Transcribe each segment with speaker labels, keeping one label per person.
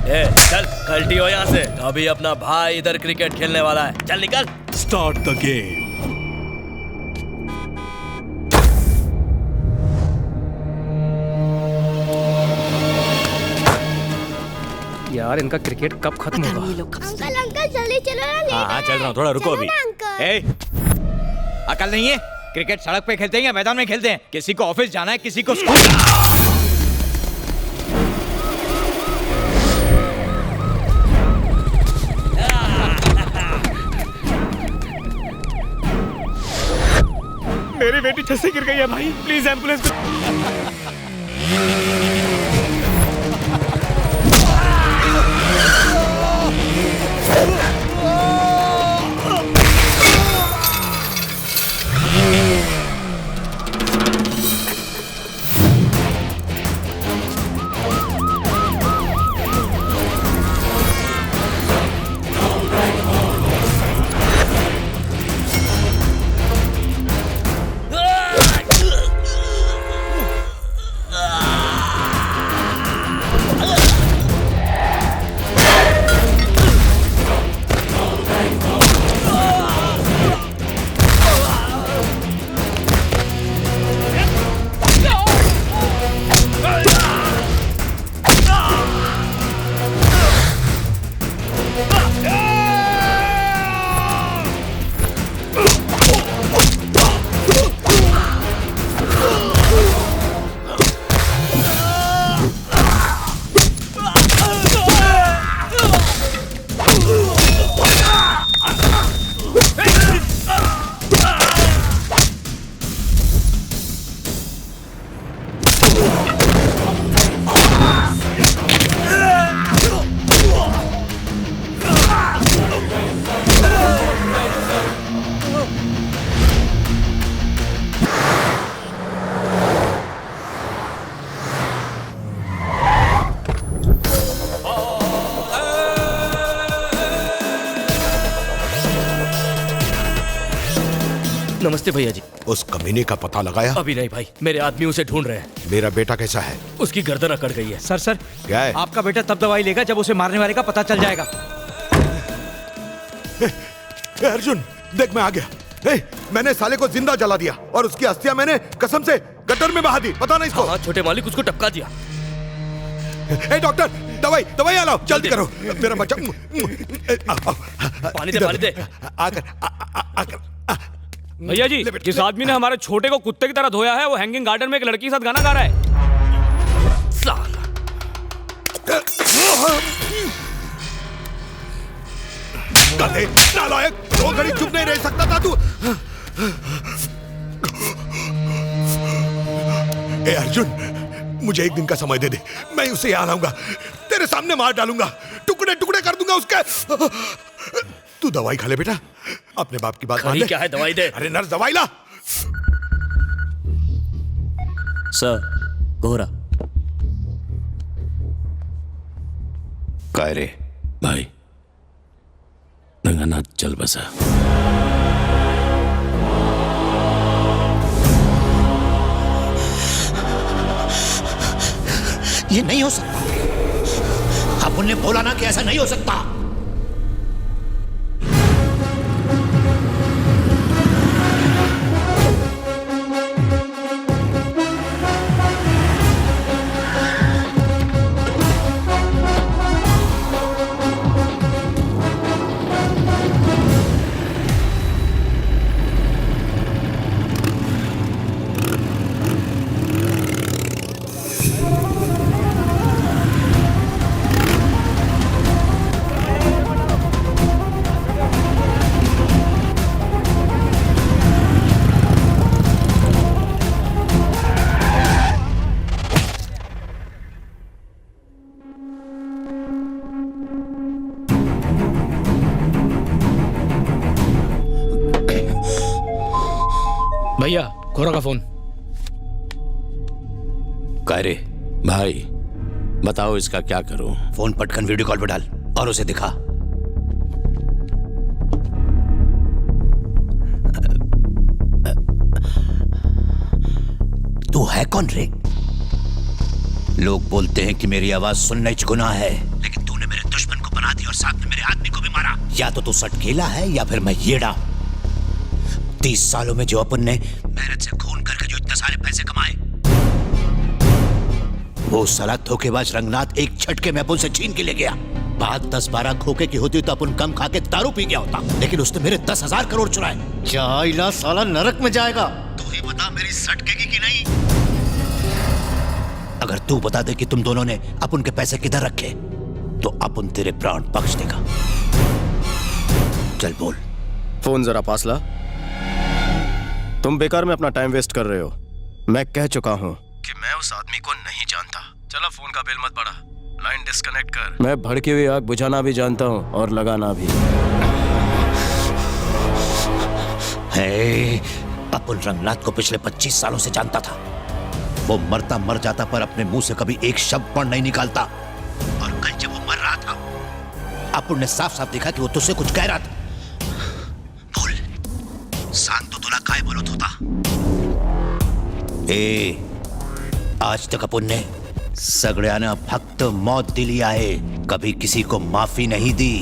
Speaker 1: ए, चल कल्टी हो यहाँ से। अभी अपना भाई इधर क्रिकेट खेलने वाला है, चल निकल।
Speaker 2: Start the game.
Speaker 3: यार इनका क्रिकेट कब खत्म होगा?
Speaker 4: अंकल अंकल जल्दी चलो ना।
Speaker 5: हाँ चल रहा हूँ, थोड़ा रुको अभी। ए, अकल नहीं है? क्रिकेट सड़क पे खेलते हैं या मैदान में खेलते हैं? किसी को ऑफिस जाना है, किसी को स्कूल।
Speaker 3: मेरी बेटी छत से गिर गई है भाई, प्लीज एम्बुलेंस।
Speaker 1: नमस्ते भैया जी।
Speaker 2: उस कमीने का पता लगाया?
Speaker 1: अभी नहीं भाई, मेरे आदमी उसे ढूंढ रहे हैं।
Speaker 2: मेरा बेटा कैसा है?
Speaker 1: उसकी गर्दन अकड़ गई है।
Speaker 5: सर
Speaker 2: क्या है?
Speaker 5: आपका बेटा तब दवाई लेगा जब उसे मारने वाले का पता चल जाएगा।
Speaker 2: अर्जुन देख, मैं आ गया। मैंने साले को जिंदा जला दिया और उसकी अस्थियां मैंने कसम से गटर में बहा दी। पता नहीं इसको।
Speaker 1: हाँ, छोटे मालिक उसको टपका दिया।
Speaker 2: डॉक्टर, दवाई लाओ, जल्दी करो। मेरा बच्चा।
Speaker 1: पानी दे।
Speaker 2: आकर
Speaker 3: भैया जी, जिस आदमी ने हमारे छोटे को कुत्ते की तरह धोया है, वो हैंगिंग गार्डन में एक लड़की के साथ गाना गा रहा है।
Speaker 1: साला।
Speaker 2: नालायक, 2 घड़ी चुप नहीं रह सकता था तू। ए अर्जुन, मुझे 1 दिन का समय दे दे। मैं उसे यहाँ लाऊंगा, तेरे सामने मार डालूंगा, टुकड़े टुकड़े कर दूंगा उसके। तू दवाई खा ले बेटा, अपने बाप की बात मान ले।
Speaker 1: क्या है, दवाई दे।
Speaker 2: अरे नर्स, दवाई ला।
Speaker 6: सर, गोरा।
Speaker 7: काय रे भाई, रंगनाथ चल बसा।
Speaker 8: ये नहीं हो सकता। अपुन ने बोला ना कि ऐसा नहीं हो सकता।
Speaker 3: भैया, गोरा का फोन।
Speaker 7: काय रे भाई, बताओ इसका क्या करूं?
Speaker 8: फोन पटकन वीडियो कॉल पे डाल और उसे दिखा। तू है कौन रे? लोग बोलते हैं कि मेरी आवाज सुनना गुनाह है, लेकिन तू तूने मेरे दुश्मन को बना दिया और साथ में मेरे आदमी को भी मारा। या तो तू सटकेला है या फिर मैं येड़ा। 30 सालों में जो अपन ने मेहनत से खून करके जो इतने सारे पैसे कमाए, वो साला धोखेबाज रंगनाथ एक झटके में अपन से छीन के ले गया। बात 10-12 खोखे की होती तो अपन कम खा के दारू पी गया होता, लेकिन उसने मेरे 10,000 करोड़ चुराए।
Speaker 9: चाइला साला नरक में जाएगा।
Speaker 8: तू ही बता मेरी सटकेगी कि नहीं। अगर तू बता दे कि तुम दोनों ने अपन के पैसे किधर रखे तो अपन तेरे प्राण बख्श देगा। चल बोल।
Speaker 9: फोन जरा पास ला। तुम बेकार में अपना टाइम वेस्ट कर रहे हो। मैं कह चुका हूं कि मैं उस आदमी को नहीं जानता। चलो फोन का बिल मत बढ़ा, लाइन डिस्कनेक्ट कर। मैं भड़की हुई आग बुझाना भी जानता हूं और लगाना भी।
Speaker 8: अपन रंगनाथ को पिछले 25 सालों से जानता था। वो मरता मर जाता पर अपने मुंह से कभी एक शब्द पण नहीं निकालता। और कल जब वो मर रहा था, अपन ने साफ साफ देखा कि वो तुझसे कुछ कह रहा था। बोल, सांग तो तुला काय बोलत होता? आज तक अपन ने सगळ्यांना फक्त मौत दिली आहे, कभी किसी को माफी नहीं दी।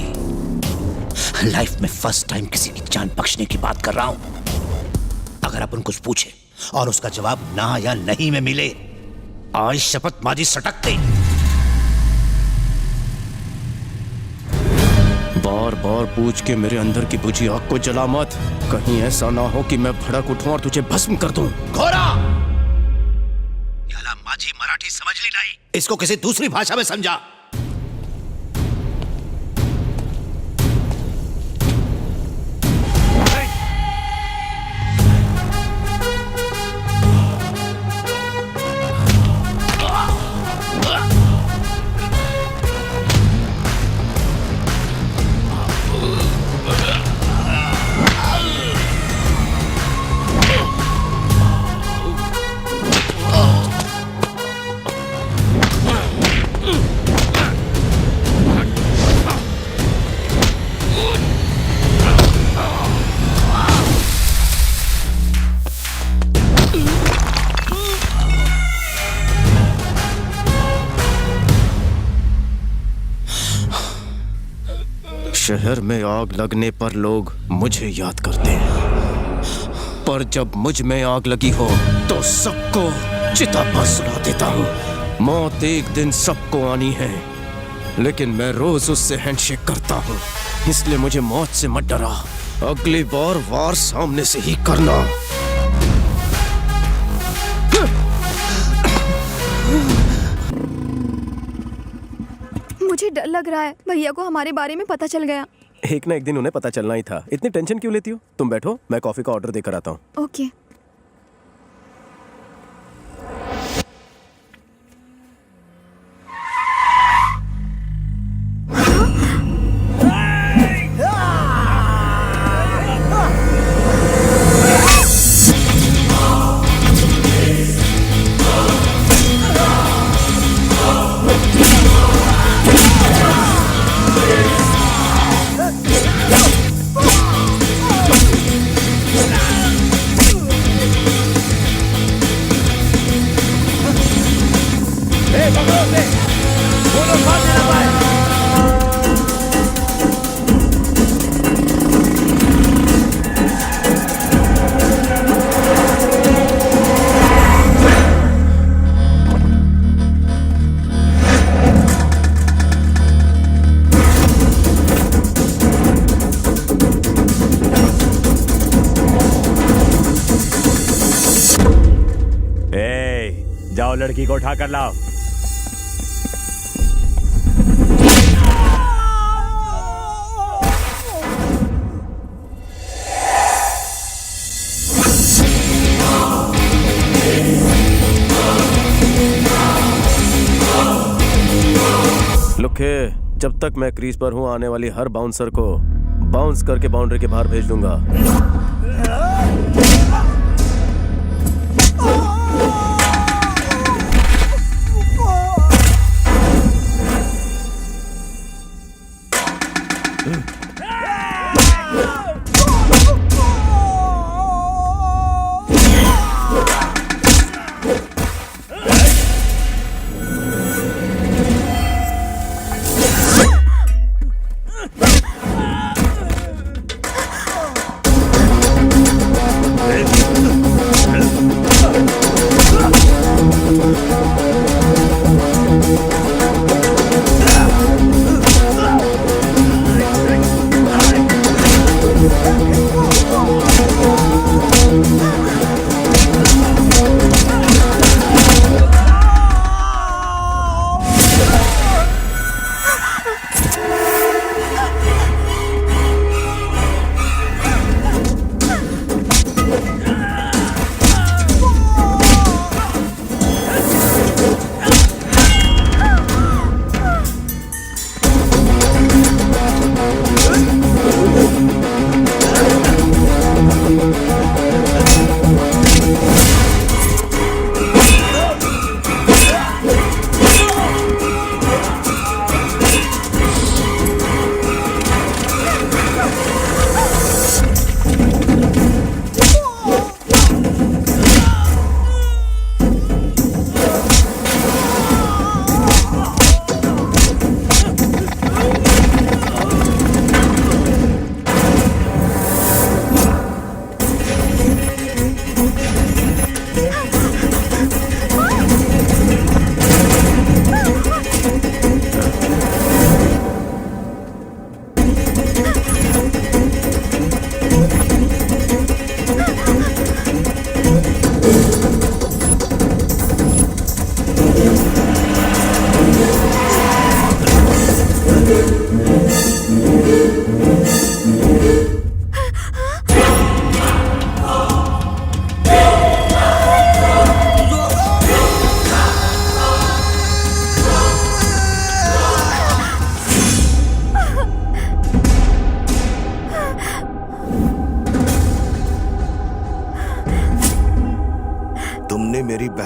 Speaker 8: लाइफ में फर्स्ट टाइम किसी की जान बख्शने की बात कर रहा हूं। अगर अपन कुछ पूछे और उसका जवाब ना या नहीं में मिले, आज शपथ माजी सटक दे।
Speaker 9: बार बार पूछ के मेरे अंदर की बुझी आग को जला मत। कहीं ऐसा ना हो कि मैं भड़क उठूं और तुझे भस्म कर दूं।
Speaker 8: घोड़ा, याला माझी मराठी समझली नहीं, इसको किसी दूसरी भाषा में समझा।
Speaker 9: शहर में आग लगने पर लोग मुझे याद करते हैं, पर जब मुझ में आग लगी हो तो सबको चिता पर सुला देता हूँ। मौत एक दिन सबको आनी है, लेकिन मैं रोज उससे हैंडशेक करता हूँ। इसलिए मुझे मौत से मत डरा, अगली बार वार सामने से ही करना।
Speaker 10: मुझे डर लग रहा है, भैया को हमारे बारे में पता चल गया।
Speaker 9: एक ना एक दिन उन्हें पता चलना ही था। इतनी टेंशन क्यों लेती हो? तुम बैठो, मैं कॉफी का ऑर्डर देकर आता हूँ।
Speaker 10: ओके।
Speaker 3: जाओ लड़की को उठा कर लाओ।
Speaker 9: लुखे, जब तक मैं क्रीज पर हूं आने वाली हर बाउंसर को बाउंस करके बाउंड्री के बाहर भेज दूंगा।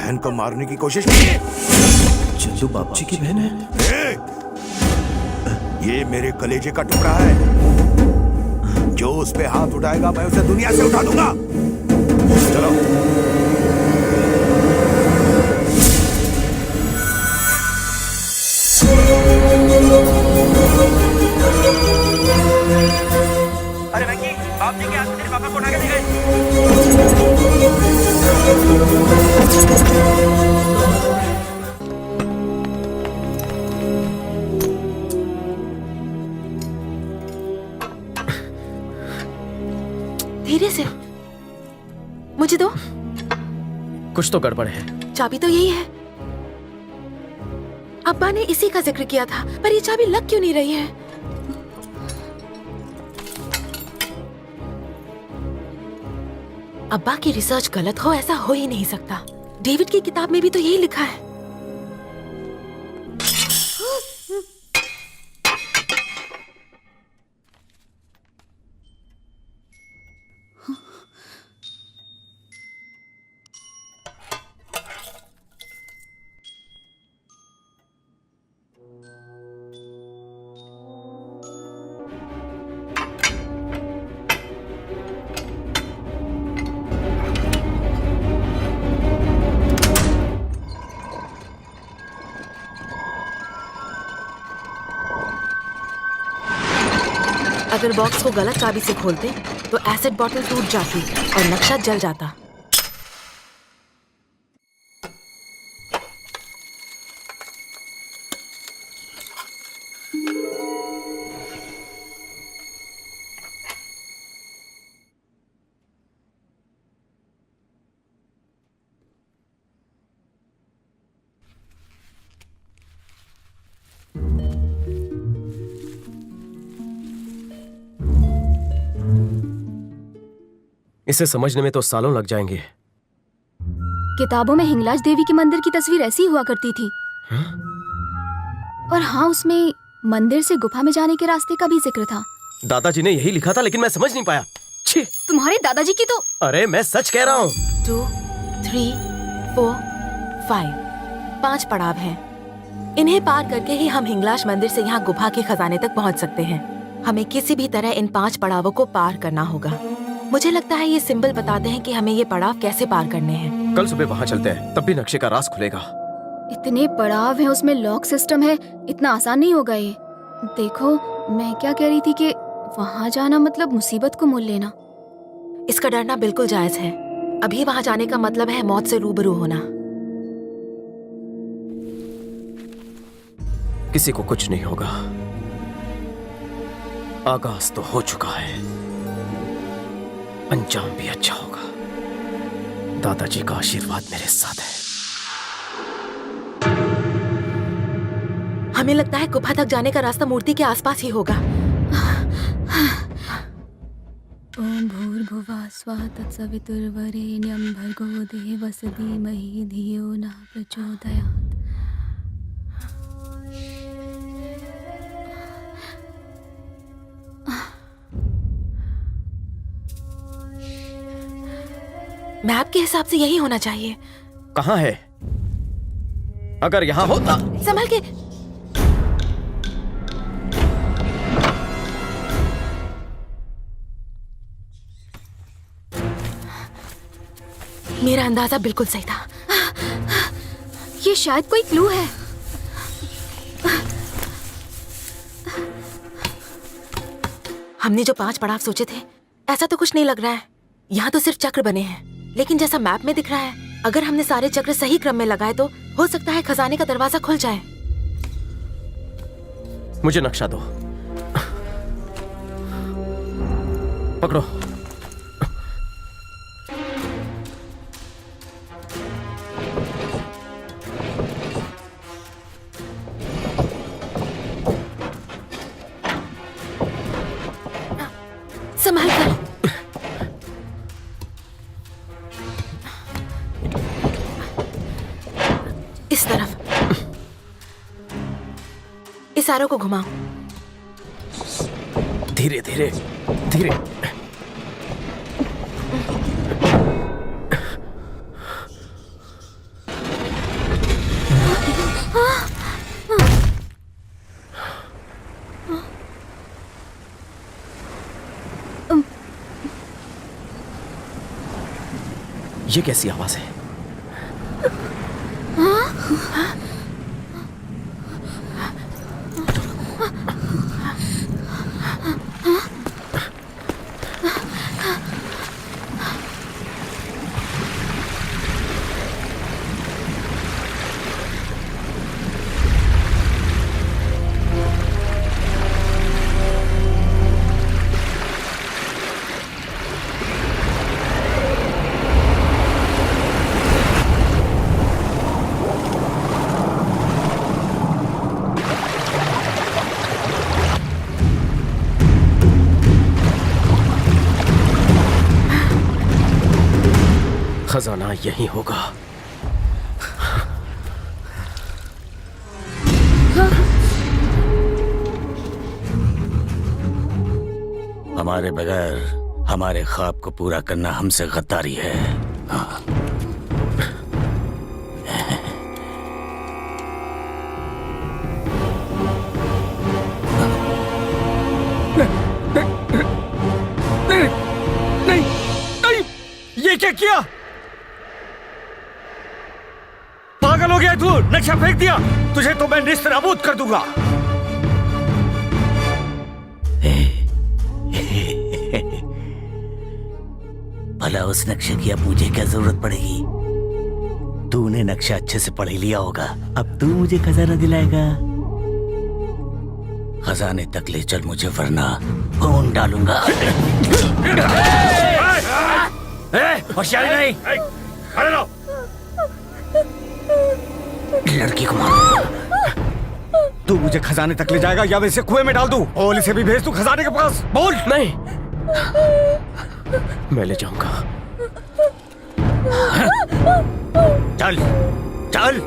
Speaker 2: बहन को मारने की कोशिश की।
Speaker 9: चंदू बाबूजी की बहन है?
Speaker 2: ये मेरे कलेजे का टुकड़ा है। जो उस पे हाथ उठाएगा मैं उसे दुनिया से उठा दूंगा। चलो।
Speaker 5: अरे वेंकी, बाप जी के हाथ से तेरे पापा को उठा के ले गए।
Speaker 11: धीरे से, मुझे दो।
Speaker 9: कुछ तो गड़बड़ है।
Speaker 11: चाबी तो यही है। अब्बा ने इसी का जिक्र किया था, पर ये चाबी लग क्यों नहीं रही है? अब्बा की रिसर्च गलत हो, ऐसा हो ही नहीं सकता। डेविड की किताब में भी तो यही लिखा है। अगर बॉक्स को गलत चाबी से खोलते तो एसिड बॉटल टूट जाती और नक्शा जल जाता।
Speaker 9: इसे समझने में तो सालों लग जाएंगे।
Speaker 10: किताबों में हिंगलाज देवी के मंदिर की तस्वीर ऐसी हुआ करती थी। और हाँ, उसमें मंदिर से गुफा में जाने के रास्ते का भी जिक्र था।
Speaker 9: दादाजी ने यही लिखा था, लेकिन मैं समझ नहीं पाया। छी!
Speaker 10: तुम्हारे दादाजी की तो।
Speaker 9: अरे मैं सच कह रहा हूँ।
Speaker 11: 2, 3, 4, 5 5 पड़ाव हैं। इन्हें पार करके ही हम हिंगलाज मंदिर से यहाँ गुफा के खजाने तक पहुँच सकते हैं। हमें किसी भी तरह इन 5 पड़ावों को पार करना होगा। मुझे लगता है ये सिंबल बताते हैं कि हमें ये पड़ाव कैसे पार करने हैं।
Speaker 9: कल सुबह वहाँ चलते हैं, तब भी नक्शे का राज खुलेगा।
Speaker 10: इतने पड़ाव हैं, उसमें लॉक सिस्टम है, इतना आसान नहीं होगा ये। देखो, मैं क्या कह रही थी कि वहाँ जाना मतलब मुसीबत को मोल लेना।
Speaker 11: इसका डरना बिल्कुल जायज है। अभी वहाँ जाने का मतलब है मौत से रूबरू होना।
Speaker 9: किसी को कुछ नहीं होगा। आगाज तो हो चुका है, अंजाम भी अच्छा होगा। दादाजी का आशीर्वाद मेरे साथ है।
Speaker 11: हमें लगता है गुफा तक जाने का रास्ता मूर्ति के आसपास ही होगा।
Speaker 10: ओम भूर्भुवः स्वः तत्सवितुर्वरेण्यं भर्गो देवस्य धीमहि धियो न प्रचोदयात्।
Speaker 11: मैप के हिसाब से यही होना चाहिए।
Speaker 9: कहाँ है? अगर यहाँ होता।
Speaker 11: संभल के। मेरा अंदाजा बिल्कुल सही था।
Speaker 10: ये शायद कोई क्लू है।
Speaker 11: हमने जो 5 पड़ाव सोचे थे, ऐसा तो कुछ नहीं लग रहा है। यहाँ तो सिर्फ चक्र बने हैं, लेकिन जैसा मैप में दिख रहा है, अगर हमने सारे चक्र सही क्रम में लगाए तो हो सकता है खजाने का दरवाजा खुल जाए।
Speaker 9: मुझे नक्शा दो। पकड़ो।
Speaker 11: संभाल कर। इस तरफ। इस आरो को घुमाओ।
Speaker 9: धीरे धीरे धीरे। ये कैसी आवाज है? खजाना यहीं होगा।
Speaker 8: हमारे बगैर हमारे ख्वाब को पूरा करना हमसे गद्दारी है। हाँ।
Speaker 3: नहीं, ये क्या किया? पागल हो गया तू? नक्शा फेंक दिया? तुझे तो मैं निस्तेनाबूद कर दूंगा।
Speaker 8: भला उस नक्शे की अब मुझे क्या जरूरत पड़ेगी? तूने नक्शा अच्छे से पढ़ लिया होगा, अब तू मुझे खजाना दिलाएगा। खजाने तक ले चल मुझे, वरना खून डालूंगा।
Speaker 3: होशियारी नहीं। खड़े रहो।
Speaker 8: लड़की को मार।
Speaker 3: तू मुझे खजाने तक ले जाएगा या मैं इसे कुएं में डाल दूं? और इसे भी भेज दूं खजाने के पास? बोल।
Speaker 9: नहीं, मैं ले जाऊंगा।
Speaker 8: चल चल।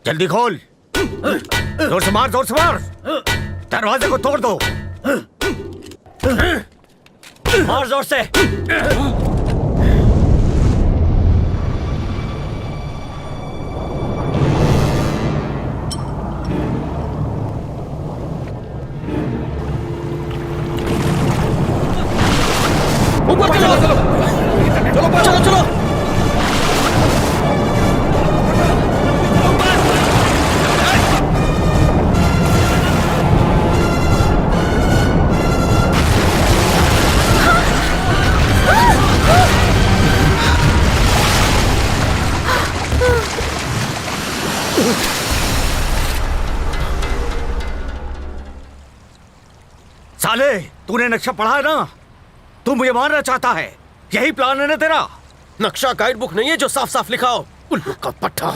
Speaker 3: जल्दी खोल। जोर से मार, जोर से मार। दरवाजे को तोड़ दो। मार जोर से। ऊपर चलो, चलो चलो चलो। साले, तूने नक्शा पढ़ा है ना? तू मुझे मारना चाहता है, यही प्लान है ना तेरा?
Speaker 9: नक्शा गाइड बुक नहीं है जो साफ साफ लिखा हो। उल्लू का पट्टा।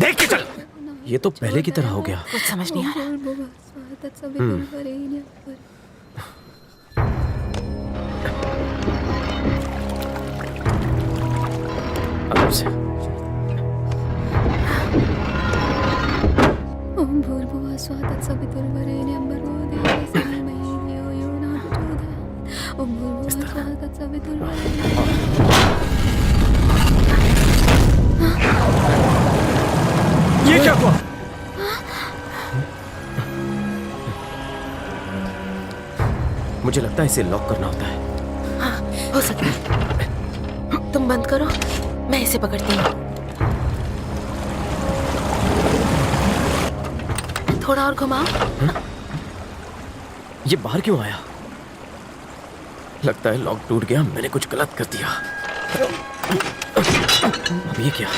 Speaker 3: देख के चल।
Speaker 9: ये तो पहले की तरह हो गया।
Speaker 11: कुछ समझ नहीं आ रहा।
Speaker 9: आराम से।
Speaker 10: ओम भूर्भुवः स्वः तत्सवितुर्वरेण्यं भर्गो देवस्य धीमहि धियो यो न प्रचोदयात्। ओम भूर्भुवः स्वः तत्सवितुर्वरेण्यं।
Speaker 3: ये क्या हुआ?
Speaker 9: मुझे लगता है इसे लॉक करना होता है।
Speaker 11: हाँ, हो सकता है। तुम बंद करो, मैं इसे पकड़ती हूँ। थोड़ा और घुमाओ।
Speaker 9: ये बाहर क्यों आया? लगता है लॉक टूट गया, मैंने कुछ गलत कर दिया। अब ये क्या?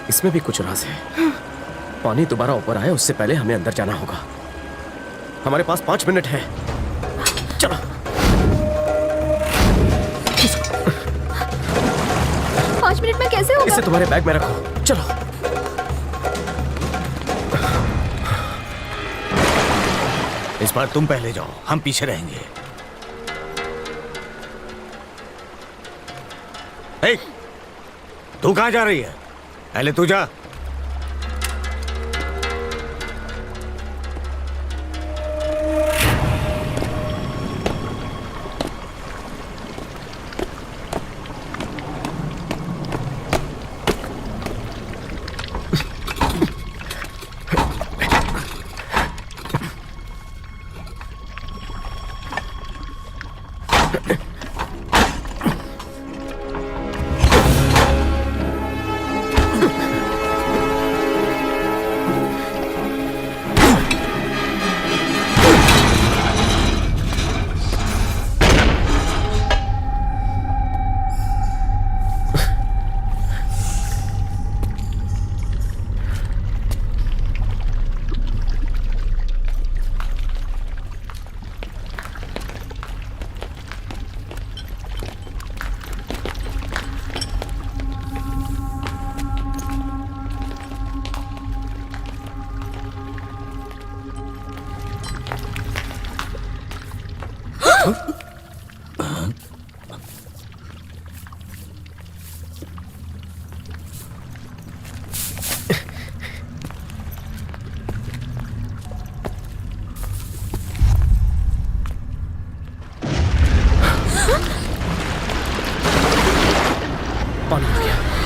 Speaker 9: इसमें भी कुछ राज है। पानी दोबारा ऊपर आए उससे पहले हमें अंदर जाना होगा। हमारे पास 5 मिनट है। चलो।
Speaker 10: मिनट में कैसे होगा?
Speaker 9: इसे तुम्हारे बैग में रखो, चलो।
Speaker 3: इस बार तुम पहले जाओ, हम पीछे रहेंगे। ए, तू कहां जा रही है? पहले तू जा।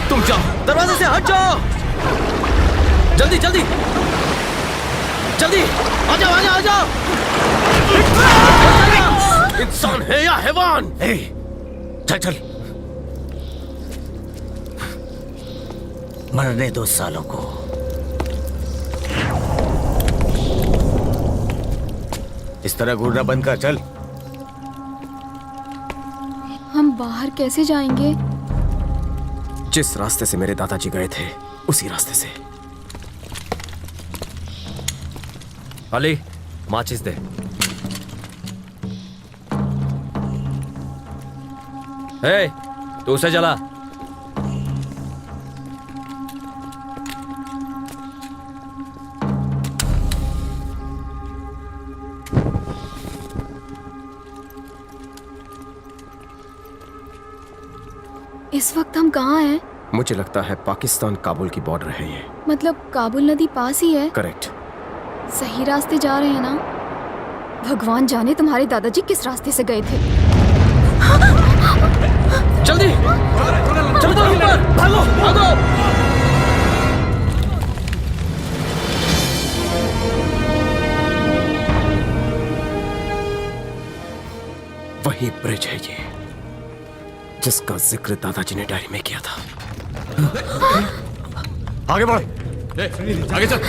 Speaker 9: तुम जाओ, दरवाजे से हट जाओ। जल्दी जल्दी जल्दी, आ जाओ आ जाओ आ जाओ। इंसान है या हैवान?
Speaker 3: चल चल, मरने दो सालों को। इस तरह घूरना बंद कर, चल।
Speaker 10: हम बाहर कैसे जाएंगे?
Speaker 9: जिस रास्ते से मेरे दादाजी गए थे, उसी रास्ते से।
Speaker 6: अली, माचिस दे। ए, तू उसे जला।
Speaker 10: इस वक्त हम कहाँ हैं?
Speaker 9: मुझे लगता है पाकिस्तान काबुल की बॉर्डर है ये।
Speaker 10: मतलब काबुल नदी पास ही है?
Speaker 9: करेक्ट।
Speaker 10: सही रास्ते जा रहे हैं ना? भगवान जाने तुम्हारे दादाजी किस रास्ते से गए थे।
Speaker 9: जल्दी चलो ऊपर, भागो भागो। वही ब्रिज है ये, जिसका जिक्र दादाजी ने डायरी में किया था।
Speaker 3: आगे बढ़।
Speaker 2: आगे चल,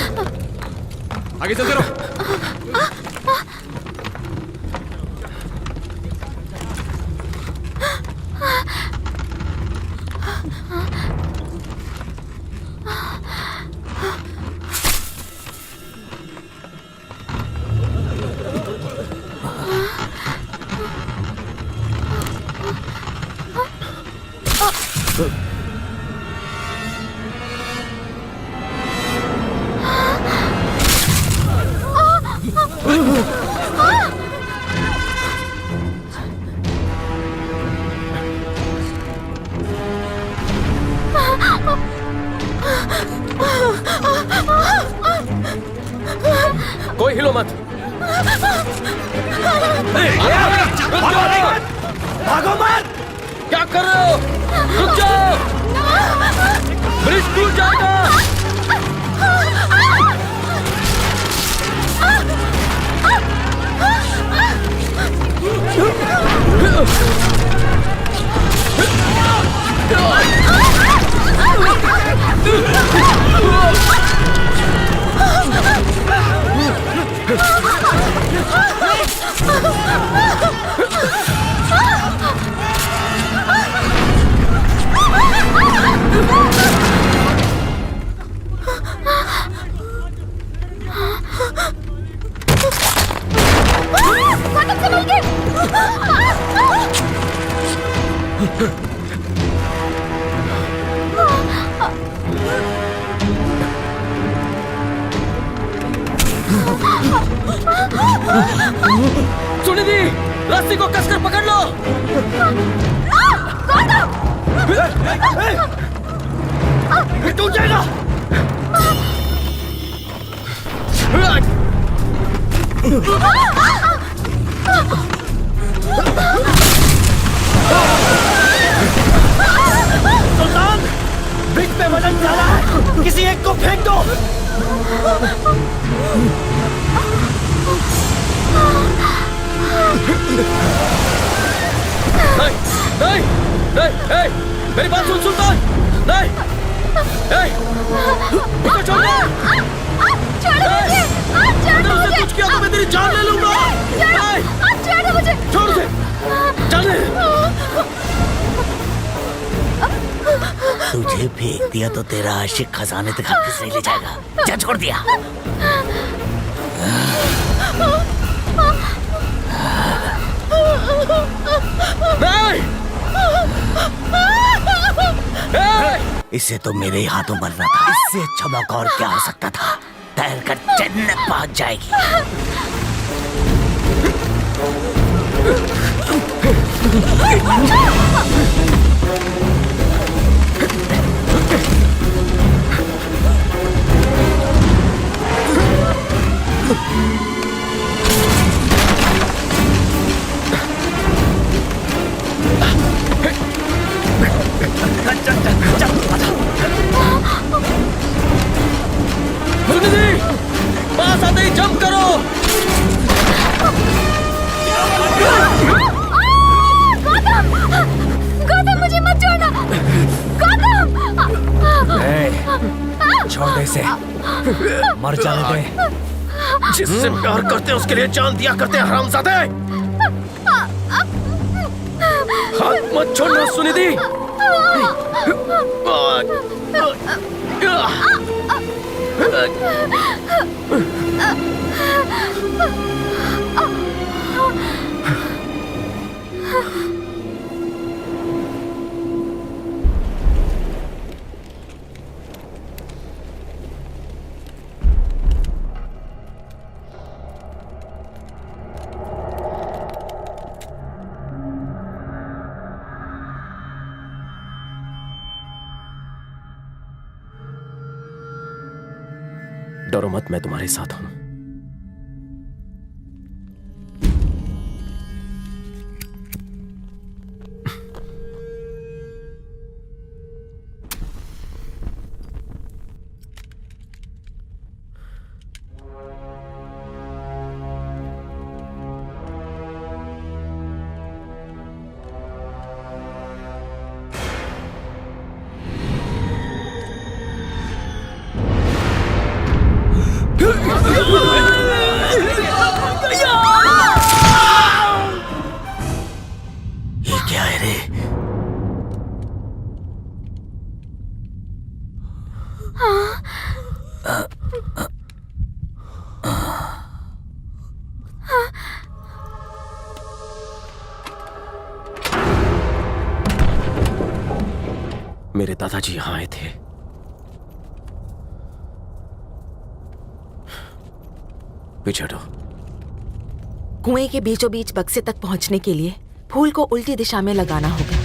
Speaker 2: आगे चलते रहो।
Speaker 9: कोई हिलो मत।
Speaker 3: भागो मत।
Speaker 9: क्या कर रहे हो? रुक जाओ, ब्रिज टूट जाएगा।
Speaker 6: सुनिधि, रस्सी को कसकर पकड़ लो। टूट जाएगा।
Speaker 3: सुल्तान, ब्रिज पे वजन ज्यादा है, किसी एक को फेंक दो।
Speaker 6: नहीं, नहीं, नहीं, मेरी बात सुन सुल्तान। नहीं, नहीं, इसको छोड़ दे। अगर उसने कुछ किया तो मैं तेरी जान ले लूंगा। छोड़ दे, चल।
Speaker 8: तुझे फेंक दिया तो तेरा आशिक खजाने तक वापस नहीं ले जाएगा। जा, छोड़ दिया। इसे तो मेरे हाथों मरना था। इससे अच्छा मौका और क्या हो सकता था। तैर कर जन्नत पहुंच जाएगी।
Speaker 6: सुनिधि, पास आते ही जंप करो।
Speaker 10: गौतम, मुझे मत छोड़ना। गौतम,
Speaker 6: छोड़ दे इसे, मर जाने दे।
Speaker 3: जिससे प्यार करते उसके लिए जान दिया करते हरामजादे। हाथ मत छोड़ना सुनिधि। डरो मत, मैं तुम्हारे साथ हूं।
Speaker 8: ये क्या है रे?
Speaker 3: मेरे दादाजी यहां आए थे। पीछे हटो।
Speaker 11: कुएं के बीचों बीच बक्से तक पहुंचने के लिए फूल को उल्टी दिशा में लगाना होगा।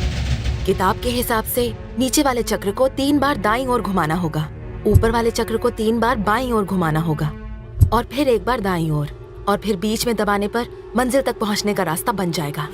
Speaker 11: किताब के हिसाब से नीचे वाले चक्र को 3 बार दाईं ओर घुमाना होगा, ऊपर वाले चक्र को 3 बार बाईं ओर घुमाना होगा और फिर 1 बार दाईं ओर, और फिर बीच में दबाने पर मंजिल तक पहुंचने का रास्ता बन जाएगा।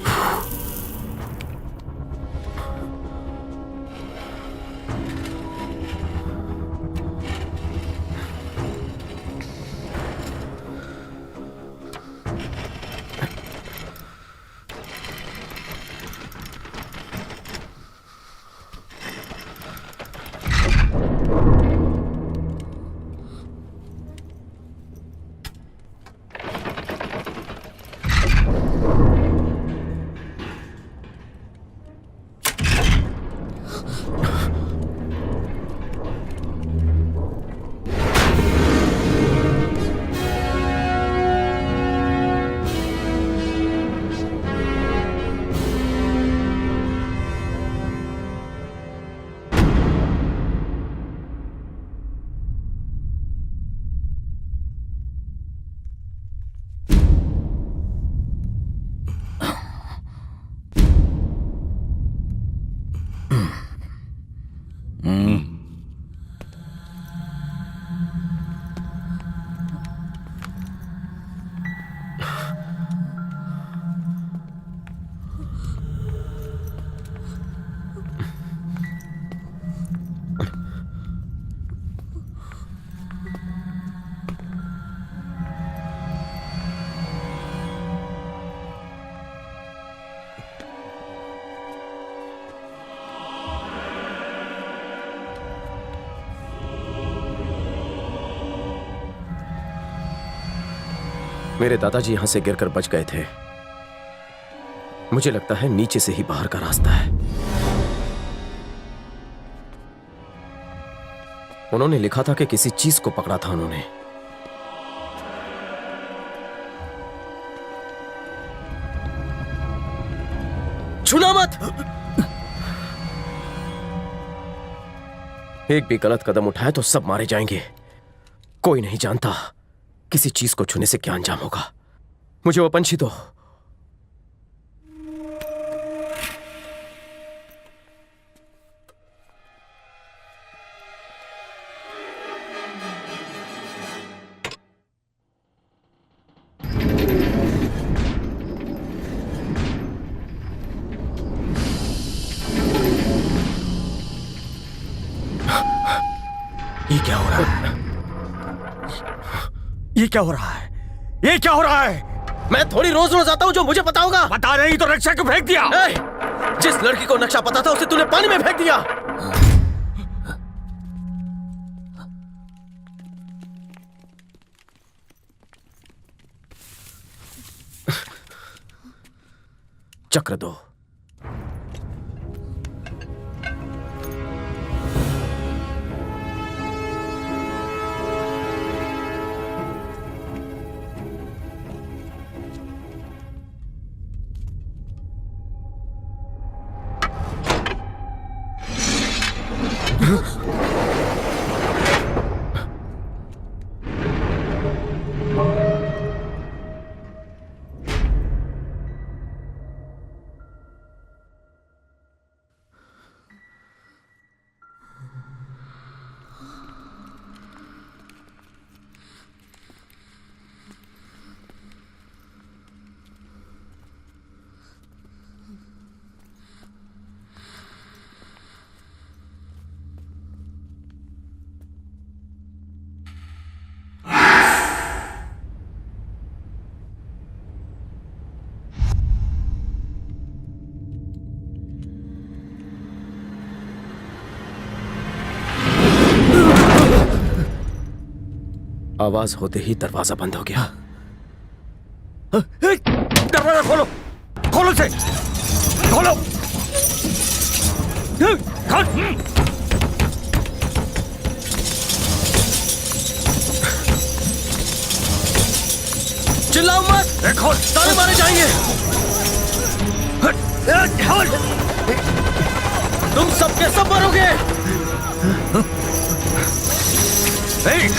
Speaker 9: मेरे दादाजी यहां से गिरकर बच गए थे। मुझे लगता है नीचे से ही बाहर का रास्ता है। उन्होंने लिखा था कि किसी चीज को पकड़ा था उन्होंने।
Speaker 6: छूना मत।
Speaker 9: एक भी गलत कदम उठाए तो सब मारे जाएंगे। कोई नहीं जानता किसी चीज को छूने से क्या अंजाम होगा। मुझे वो पंछी दो। ये क्या हो रहा है? ये क्या हो रहा है? ये क्या हो रहा है?
Speaker 6: मैं थोड़ी रोज रोज आता हूँ जो मुझे पता होगा।
Speaker 9: पता नहीं तो नक्शा क्यों फेंक दिया?
Speaker 6: जिस लड़की को नक्शा पता था उसे तूने पानी में फेंक दिया।
Speaker 9: चक्र दो। आवाज होते ही दरवाजा बंद हो गया।
Speaker 3: दरवाजा खोलो, खोलो से, खोलो।
Speaker 6: चिल्लाओ मत,
Speaker 3: देखो
Speaker 6: ताले मारे जाएंगे। तुम सब के सब मरोगे।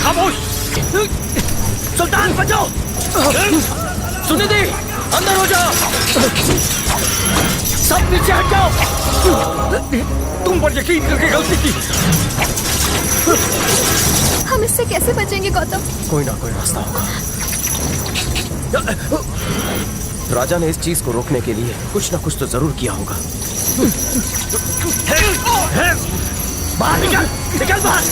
Speaker 3: खामोश।
Speaker 6: सुल्तान बचाओ। सुनिधि अंदर हो जाओ। सब पीछे हट जाओ।
Speaker 3: तुम पर यकीन करके गलती की।
Speaker 10: हम इससे कैसे बचेंगे गौतम?
Speaker 9: कोई ना कोई रास्ता होगा। राजा ने इस चीज को रोकने के लिए कुछ ना कुछ तो जरूर किया होगा।
Speaker 6: बाहर निकल, निकल बाहर।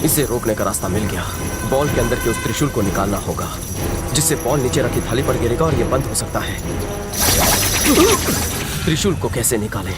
Speaker 9: इसे रोकने का रास्ता मिल गया। बॉल के अंदर के उस त्रिशूल को निकालना होगा, जिससे बॉल नीचे रखी थाली पर गिरेगा और यह बंद हो सकता है। त्रिशूल को कैसे निकालें?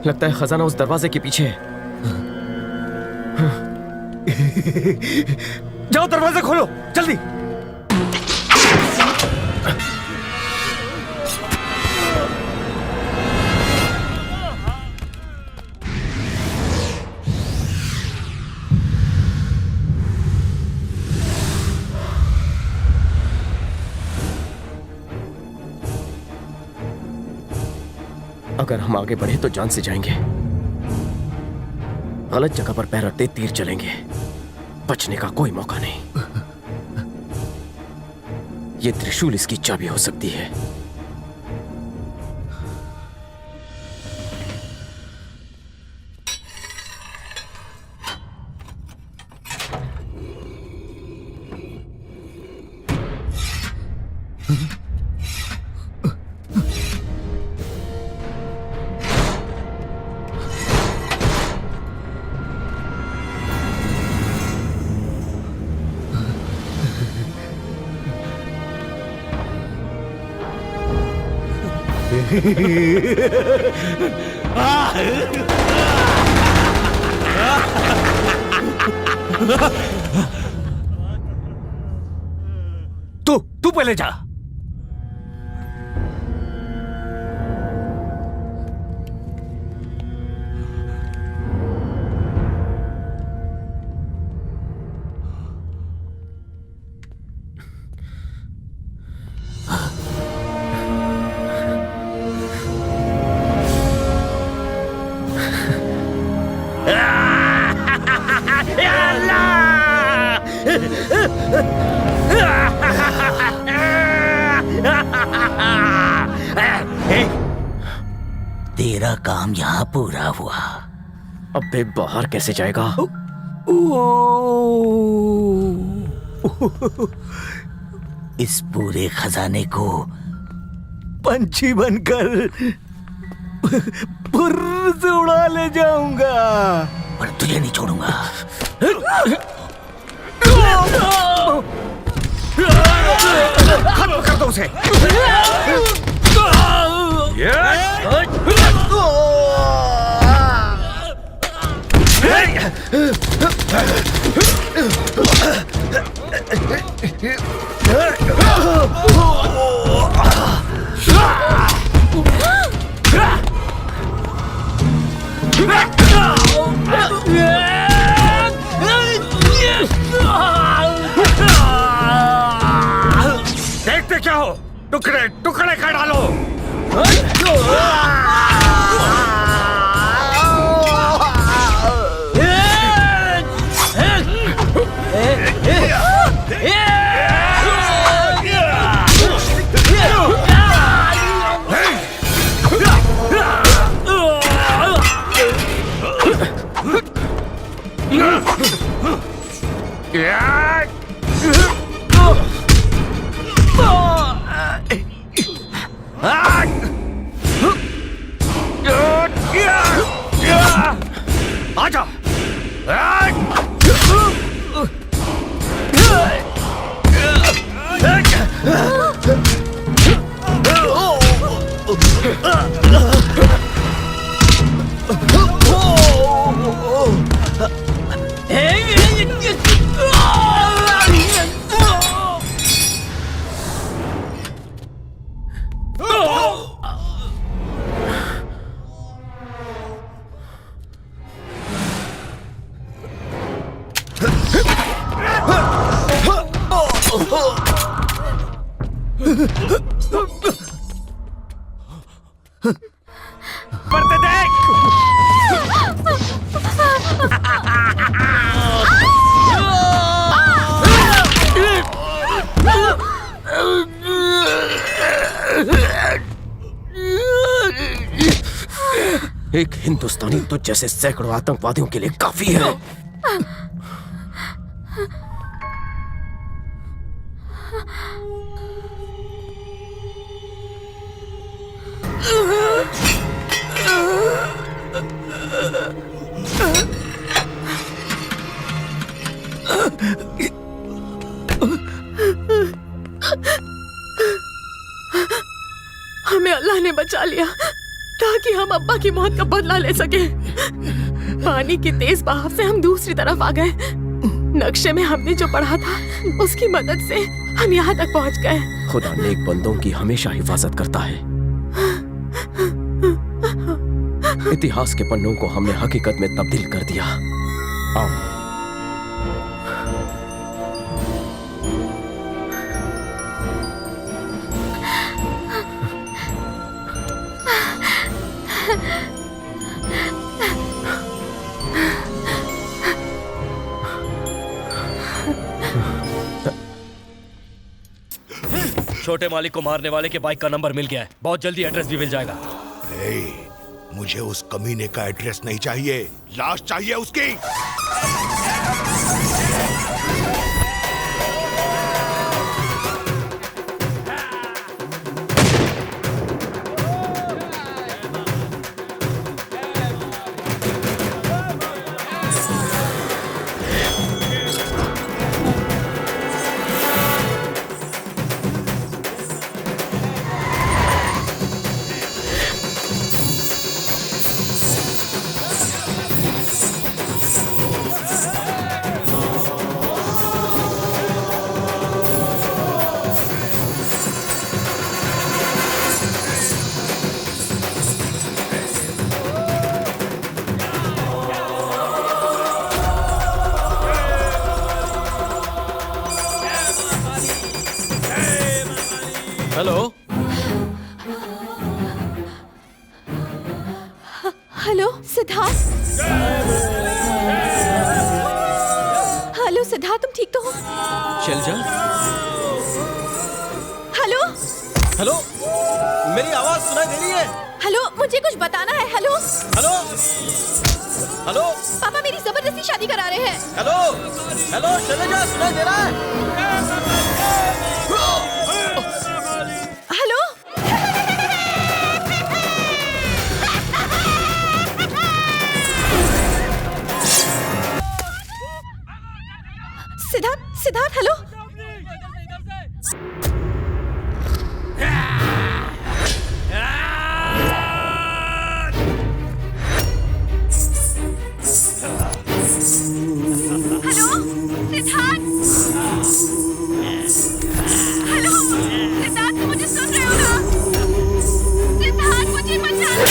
Speaker 9: लगता है खजाना उस दरवाजे के पीछे है। जाओ दरवाजा खोलो जल्दी। अगर हम आगे बढ़े तो जान से जाएंगे, गलत जगह पर पैर रखते तीर चलेंगे, बचने का कोई मौका नहीं। ये त्रिशूल इसकी चाबी हो सकती है।
Speaker 3: तू पहले जा।
Speaker 8: तेरा काम यहाँ पूरा हुआ।
Speaker 9: अबे बाहर कैसे जाएगा?
Speaker 8: इस पूरे खजाने को पंछी बनकर फुर्र से उड़ा ले जाऊंगा, पर तुझे नहीं छोड़ूंगा।
Speaker 3: खत्म कर दो उसे। देखते क्या हो? टुकड़े टुकड़े कर डालो। आजा। पढ़ते देख।
Speaker 9: एक हिंदुस्तानी तो जैसे सैकड़ों आतंकवादियों के लिए काफी है।
Speaker 11: हमें अल्लाह ने बचा लिया। ताकि हम अब्बा की मौत का बदला ले सके। पानी की तेज बहाव से हम दूसरी तरफ आ गए। नक्शे में हमने जो पढ़ा था उसकी मदद से हम यहाँ तक पहुँच गए।
Speaker 9: खुदा नेक बंदों की हमेशा हिफाजत करता है। इतिहास के पन्नों को हमने हकीकत में तब्दील कर दिया। आओ।
Speaker 1: छोटे मालिक को मारने वाले के बाइक का नंबर मिल गया है। बहुत जल्दी एड्रेस भी मिल जाएगा।
Speaker 2: मुझे उस कमीने का एड्रेस नहीं चाहिए, लाश चाहिए उसकी।
Speaker 6: Hello
Speaker 11: hello Siddharth. Hello Siddharth, तुम ठीक तो हो?
Speaker 6: शैलजा।
Speaker 11: हेलो
Speaker 6: हेलो, मेरी आवाज सुनाई दे रही है?
Speaker 11: हेलो, मुझे कुछ बताना है। हेलो
Speaker 6: हेलो हेलो,
Speaker 11: पापा मेरी जबरदस्ती शादी करा रहे हैं।
Speaker 6: हेलो हेलो, शैलजा सुनाई दे रहा है?
Speaker 11: Hello Siddharth, Siddharth hello. Hello Siddharth, hello Siddharth, तुम मुझे सुन रहे हो ना? सिद्धार्थ मुझे बचाना।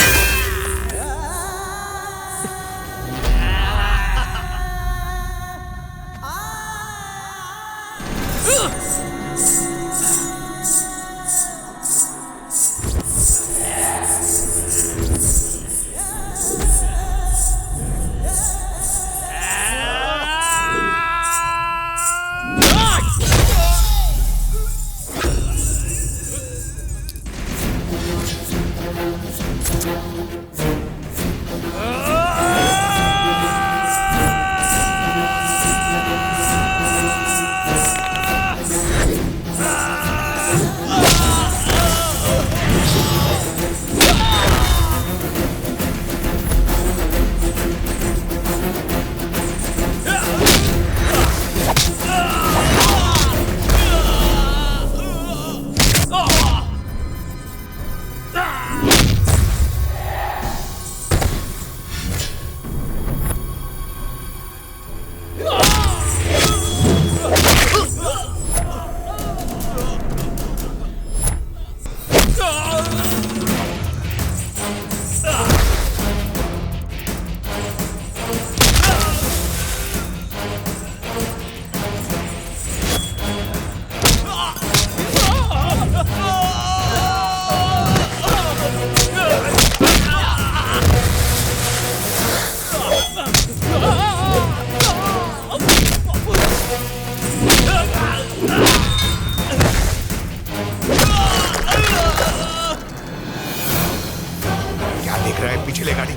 Speaker 2: पिछले गाड़ी।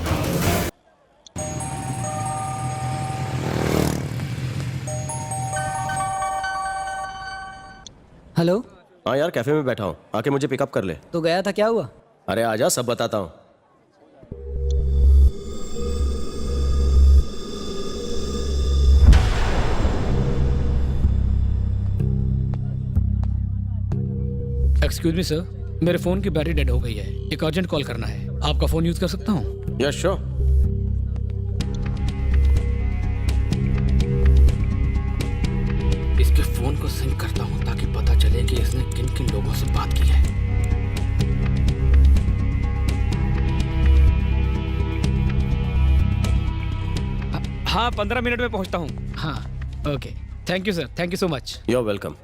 Speaker 12: हेलो।
Speaker 9: हाँ यार, कैफे में बैठा हूँ, आके मुझे पिकअप कर ले।
Speaker 12: तो गया था, क्या हुआ?
Speaker 9: अरे आजा, सब बताता हूँ।
Speaker 13: एक्सक्यूज मी सर, मेरे फोन की बैटरी डेड हो गई है, एक अर्जेंट कॉल करना है।
Speaker 6: आपका फोन यूज कर सकता हूँ?
Speaker 9: Yes sure.
Speaker 6: इसके फोन को सिंक करता हूँ ताकि पता चले कि इसने किन किन लोगों से बात की है। हाँ 15 मिनट में पहुँचता हूँ। हाँ okay, thank you sir, thank you so much.
Speaker 9: You are welcome.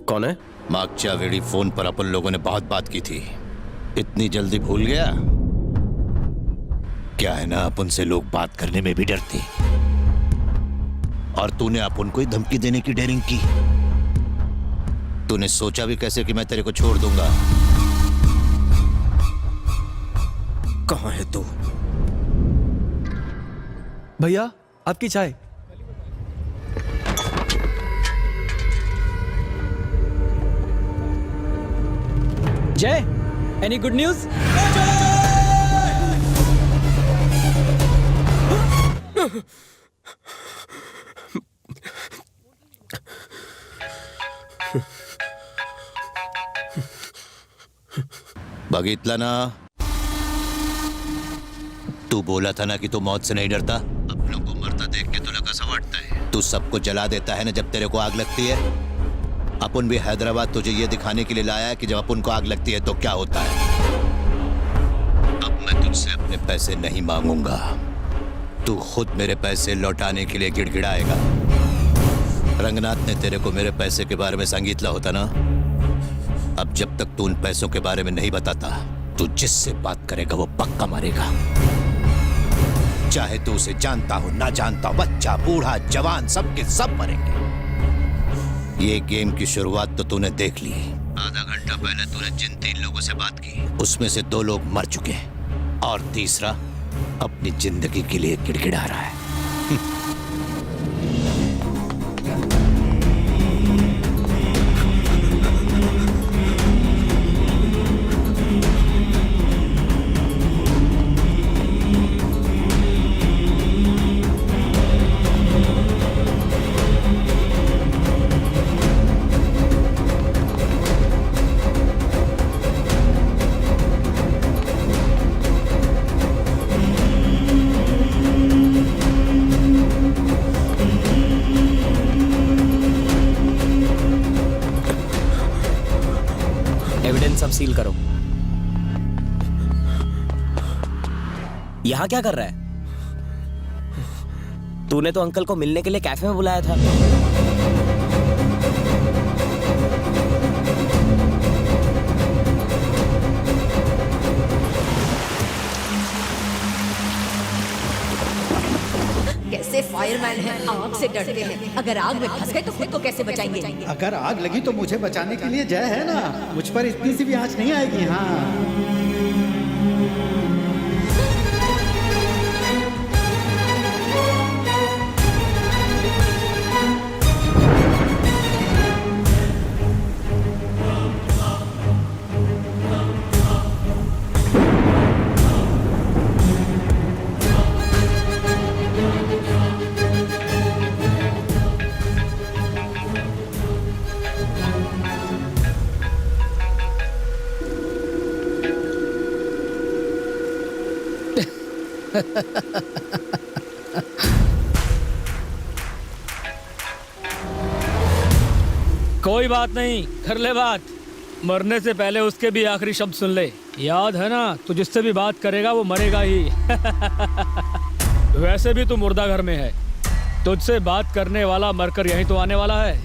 Speaker 9: कौन है?
Speaker 8: मागच्या वेळी फोन पर अपन लोगों ने बहुत बात की थी। इतनी जल्दी भूल गया? क्या है ना, अपन से लोग बात करने में भी डरते, और तूने अपन को ही धमकी देने की डेयरिंग की। तूने सोचा भी कैसे कि मैं तेरे को छोड़ दूंगा?
Speaker 9: कहाँ है तू?
Speaker 12: भैया आपकी चाय।
Speaker 6: जय, एनी गुड न्यूज?
Speaker 8: बघितला ना, तू बोला था ना कि तू मौत से नहीं डरता। अपनों को मरता देख के तुला कैसा वाटता है? तू सबको जला देता है ना जब तेरे को आग लगती है। अपन भी हैदराबाद तुझे ये दिखाने के लिए लाया है कि जब अपन को आग लगती है तो क्या होता है। अब मैं तुझसे अपने पैसे नहीं मांगूंगा, तू खुद मेरे पैसे लौटाने के लिए गिड़गिड़ाएगा। रंगनाथ ने तेरे को मेरे पैसे के बारे में सांगितला होता ना। अब जब तक तू उन पैसों के बारे में नहीं बताता, तू जिससे बात करेगा वो पक्का मरेगा। चाहे तू उसे जानता हो ना जानता हो, बच्चा बूढ़ा जवान सबके सब मरेंगे। ये गेम की शुरुआत तो तूने देख ली। आधा घंटा पहले तूने जिन 3 लोगों से बात की उसमें से 2 लोग मर चुके हैं और तीसरा अपनी जिंदगी के लिए गिड़गिड़ा रहा है।
Speaker 12: सब सील करो। यहाँ क्या कर रहा है? तूने तो अंकल को मिलने के लिए कैफे में बुलाया था।
Speaker 13: कैसे फायरमैन हैं, आग से डरते हैं। अगर आग में फंस गए तो खुद को कैसे बचाएंगे?
Speaker 14: अगर आग लगी तो मुझे बचाने के लिए जय है ना, मुझ पर इतनी सी भी आंच नहीं आएगी। हाँ
Speaker 6: कोई बात नहीं, कर ले बात। मरने से पहले उसके भी आखिरी शब्द सुन ले। याद है ना, तू जिससे भी बात करेगा वो मरेगा ही। वैसे भी तू मुर्दा घर में है, तुझसे बात करने वाला मरकर यहीं तो आने वाला है।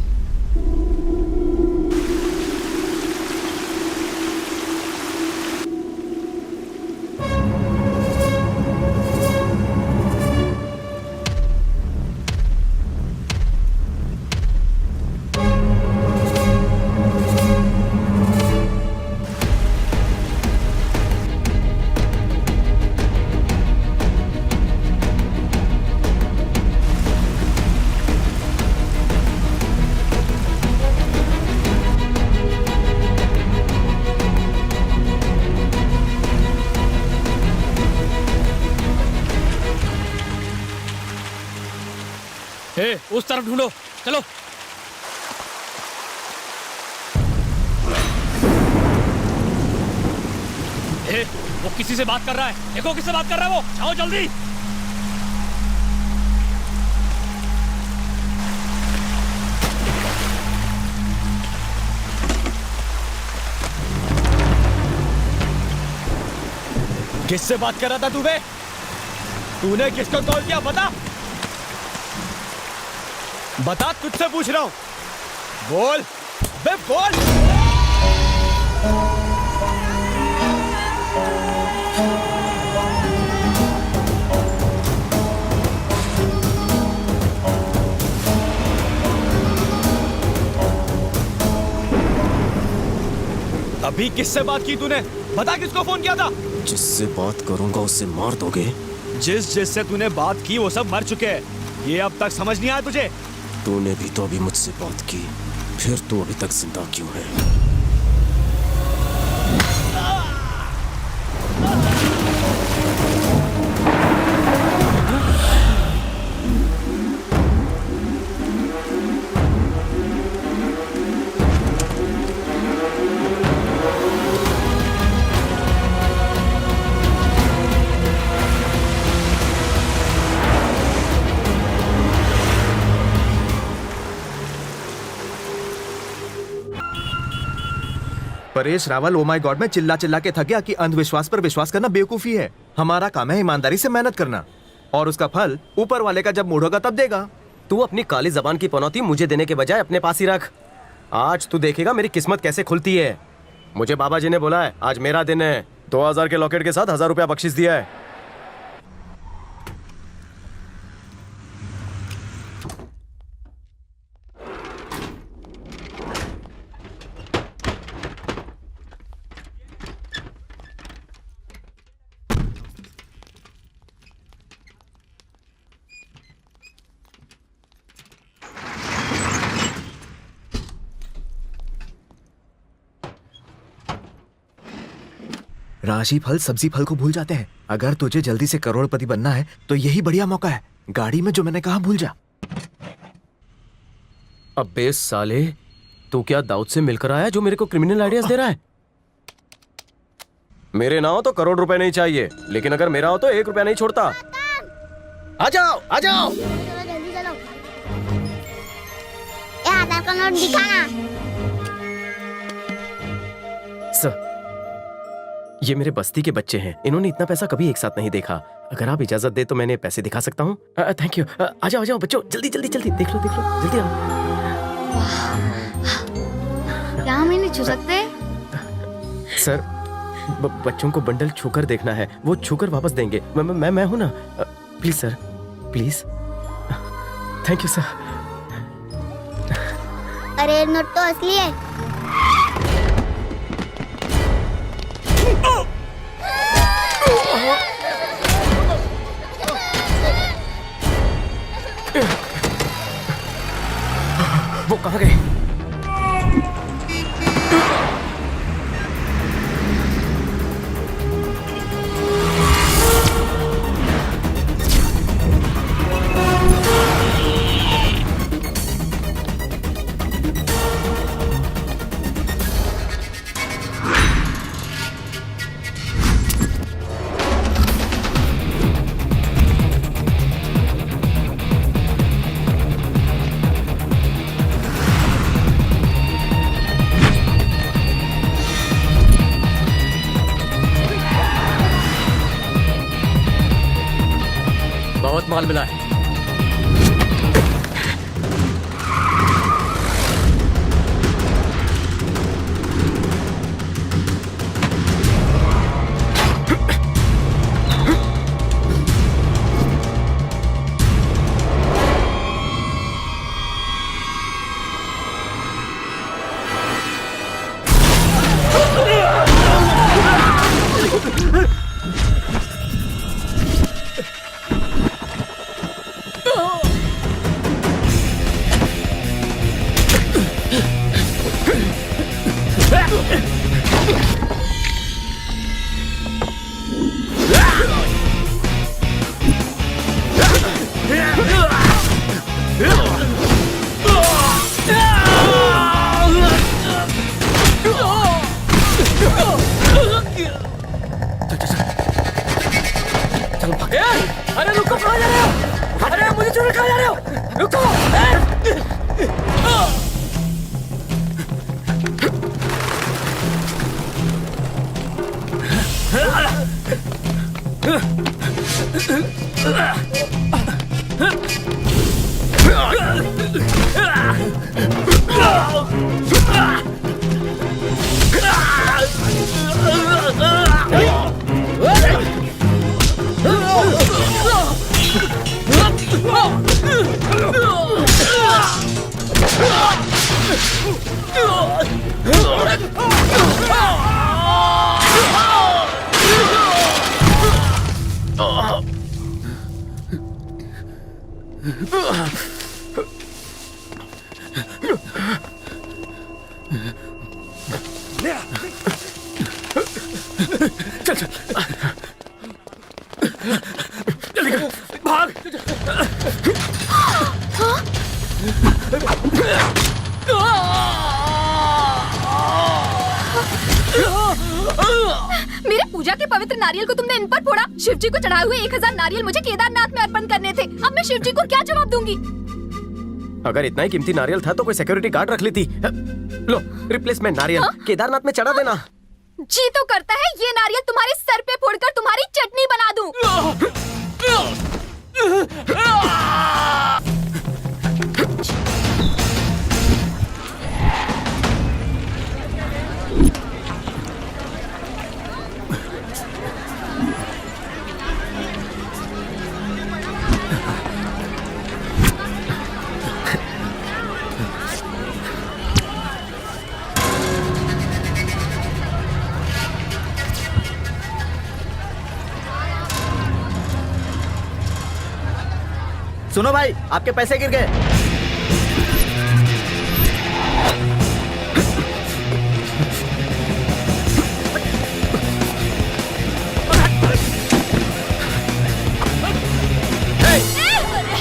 Speaker 6: उस तरफ ढूंढो, चलो। वो किसी से बात कर रहा है, देखो किससे बात कर रहा है वो, जाओ जल्दी। किससे बात कर रहा था तूने किसको कॉल किया? बता, तुझसे पूछ रहा हूं, बोल बे बोल। अभी किससे बात की तूने? बता, किसको फोन किया था?
Speaker 9: जिससे बात करूंगा उससे मार दोगे?
Speaker 6: जिससे तूने बात की वो सब मर चुके हैं। ये अब तक समझ नहीं आया तुझे?
Speaker 9: तूने भी तो अभी मुझसे बात की, फिर तू अभी तक जिंदा क्यों है?
Speaker 15: Paresh Rawal, oh my God, मैं चिल्ला चिल्ला के थक गया कि अंधविश्वास पर विश्वास करना बेवकूफी है। हमारा काम है ईमानदारी से मेहनत करना, और उसका फल ऊपर वाले का जब मूड होगा तब देगा।
Speaker 12: तू अपनी काली जबान की पनौती मुझे देने के बजाय अपने पास ही रख।
Speaker 15: आज तू देखेगा मेरी किस्मत कैसे खुलती है। मुझे बाबा जी ने बोला है, आज मेरा दिन है। 2000 के लॉकेट के साथ 1000 रुपया बख्शिश दिया है। राशि फल सब्जी फल को भूल जाते हैं। अगर तुझे जल्दी से करोड़पति बनना है तो यही बढ़िया मौका है। गाड़ी में जो मैंने कहा भूल जा।
Speaker 9: अबे साले, तू क्या दाऊद से मिलकर आया जो मेरे को क्रिमिनल आइडियाज दे रहा है?
Speaker 15: मेरे ना हो तो करोड़ रुपए नहीं चाहिए, लेकिन अगर मेरा हो तो 1 रुपया नहीं छोड़ता।
Speaker 12: आ जाओ, आ जाओ।
Speaker 4: चलो जल्दी चलो। ये आधार का नोट दिखाना।
Speaker 9: सर, ये मेरे बस्ती के बच्चे हैं, इन्होंने इतना पैसा कभी एक साथ नहीं देखा। अगर आप इजाजत दे तो मैंने पैसे दिखा सकता हूँ। Thank you. आ जाओ, आ जाओ बच्चों, जल्दी जल्दी जल्दी, देख लो जल्दी आओ।
Speaker 10: क्या हम इन्हें छू सकते?
Speaker 9: सर, बच्चों को बंडल छूकर देखना है, वो छूकर वापस देंगे। मैं हूं ना। Please sir, please. Thank you sir.
Speaker 4: अरे नोट तो असली है।
Speaker 9: वो कहाँ गए?
Speaker 6: बहुत माल मिला है। चल चल जल्दी भाग।
Speaker 10: मेरे पूजा के पवित्र नारियल को तुमने इन पर फोड़ा। शिव जी को चढ़ाए हुए 1000 नारियल मुझे केदारनाथ में अर्पण करने थे। अब मैं शिव जी को क्या जवाब दूंगी?
Speaker 12: अगर इतना ही कीमती नारियल था तो कोई सिक्योरिटी गार्ड रख लेती। लो रिप्लेसमेंट नारियल केदारनाथ में चढ़ा देना।
Speaker 10: जी तो करता है ये नारियल तुम्हारे सर पे फोड़कर तुम्हारी चटनी बना दूं।
Speaker 12: सुनो भाई, आपके पैसे गिर गए।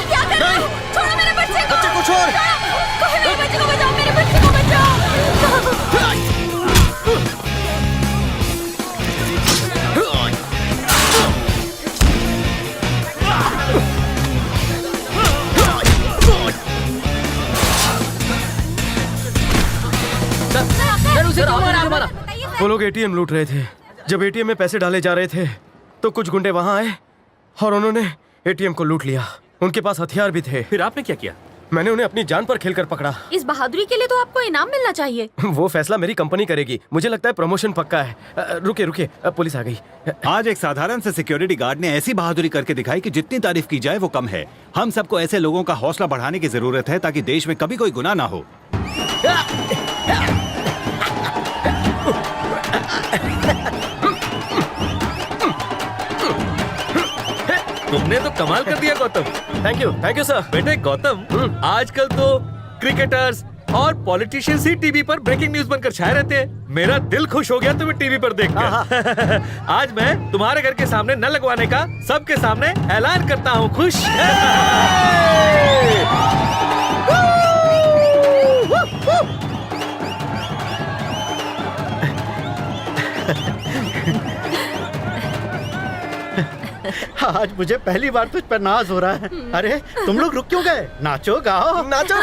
Speaker 10: क्या कर रहे हो? छोड़ो मेरे बच्चे को।
Speaker 12: बच्चे को छोड़।
Speaker 10: मेरे बच्चे को बचाओ, मेरे बच्चे को बचाओ।
Speaker 12: वो लोग एटीएम लूट रहे थे। जब एटीएम में पैसे डाले जा रहे थे तो कुछ गुंडे वहां आए और उन्होंने एटीएम को लूट लिया। उनके पास हथियार भी थे।
Speaker 6: फिर आपने क्या किया?
Speaker 12: मैंने उन्हें अपनी जान पर खेलकर पकड़ा।
Speaker 10: इस बहादुरी के लिए तो आपको इनाम मिलना चाहिए।
Speaker 12: वो फैसला मेरी कंपनी करेगी। मुझे लगता है प्रमोशन पक्का है। रुके रुके, पुलिस आ गई।
Speaker 8: आज एक साधारण से सिक्योरिटी गार्ड ने ऐसी बहादुरी करके दिखाई कि जितनी तारीफ की जाए वो कम है। हम सबको ऐसे लोगों का हौसला बढ़ाने की जरूरत है ताकि देश में कभी कोई गुनाह ना हो।
Speaker 6: तुमने तो कमाल कर दिया गौतम।
Speaker 12: Thank you sir.
Speaker 6: बेटे गौतम, आजकल तो क्रिकेटर्स और पॉलिटिशियंस ही टीवी पर ब्रेकिंग न्यूज बनकर छाए रहते हैं। मेरा दिल खुश हो गया तुम्हें टीवी पर देखकर। आज मैं तुम्हारे घर के सामने न लगवाने का सबके सामने ऐलान करता हूँ। खुश?
Speaker 14: आज मुझे पहली बार तुझ पर नाज हो रहा है। अरे तुम लोग रुक क्यों गए? नाचो गाओ।
Speaker 12: नाचो रे।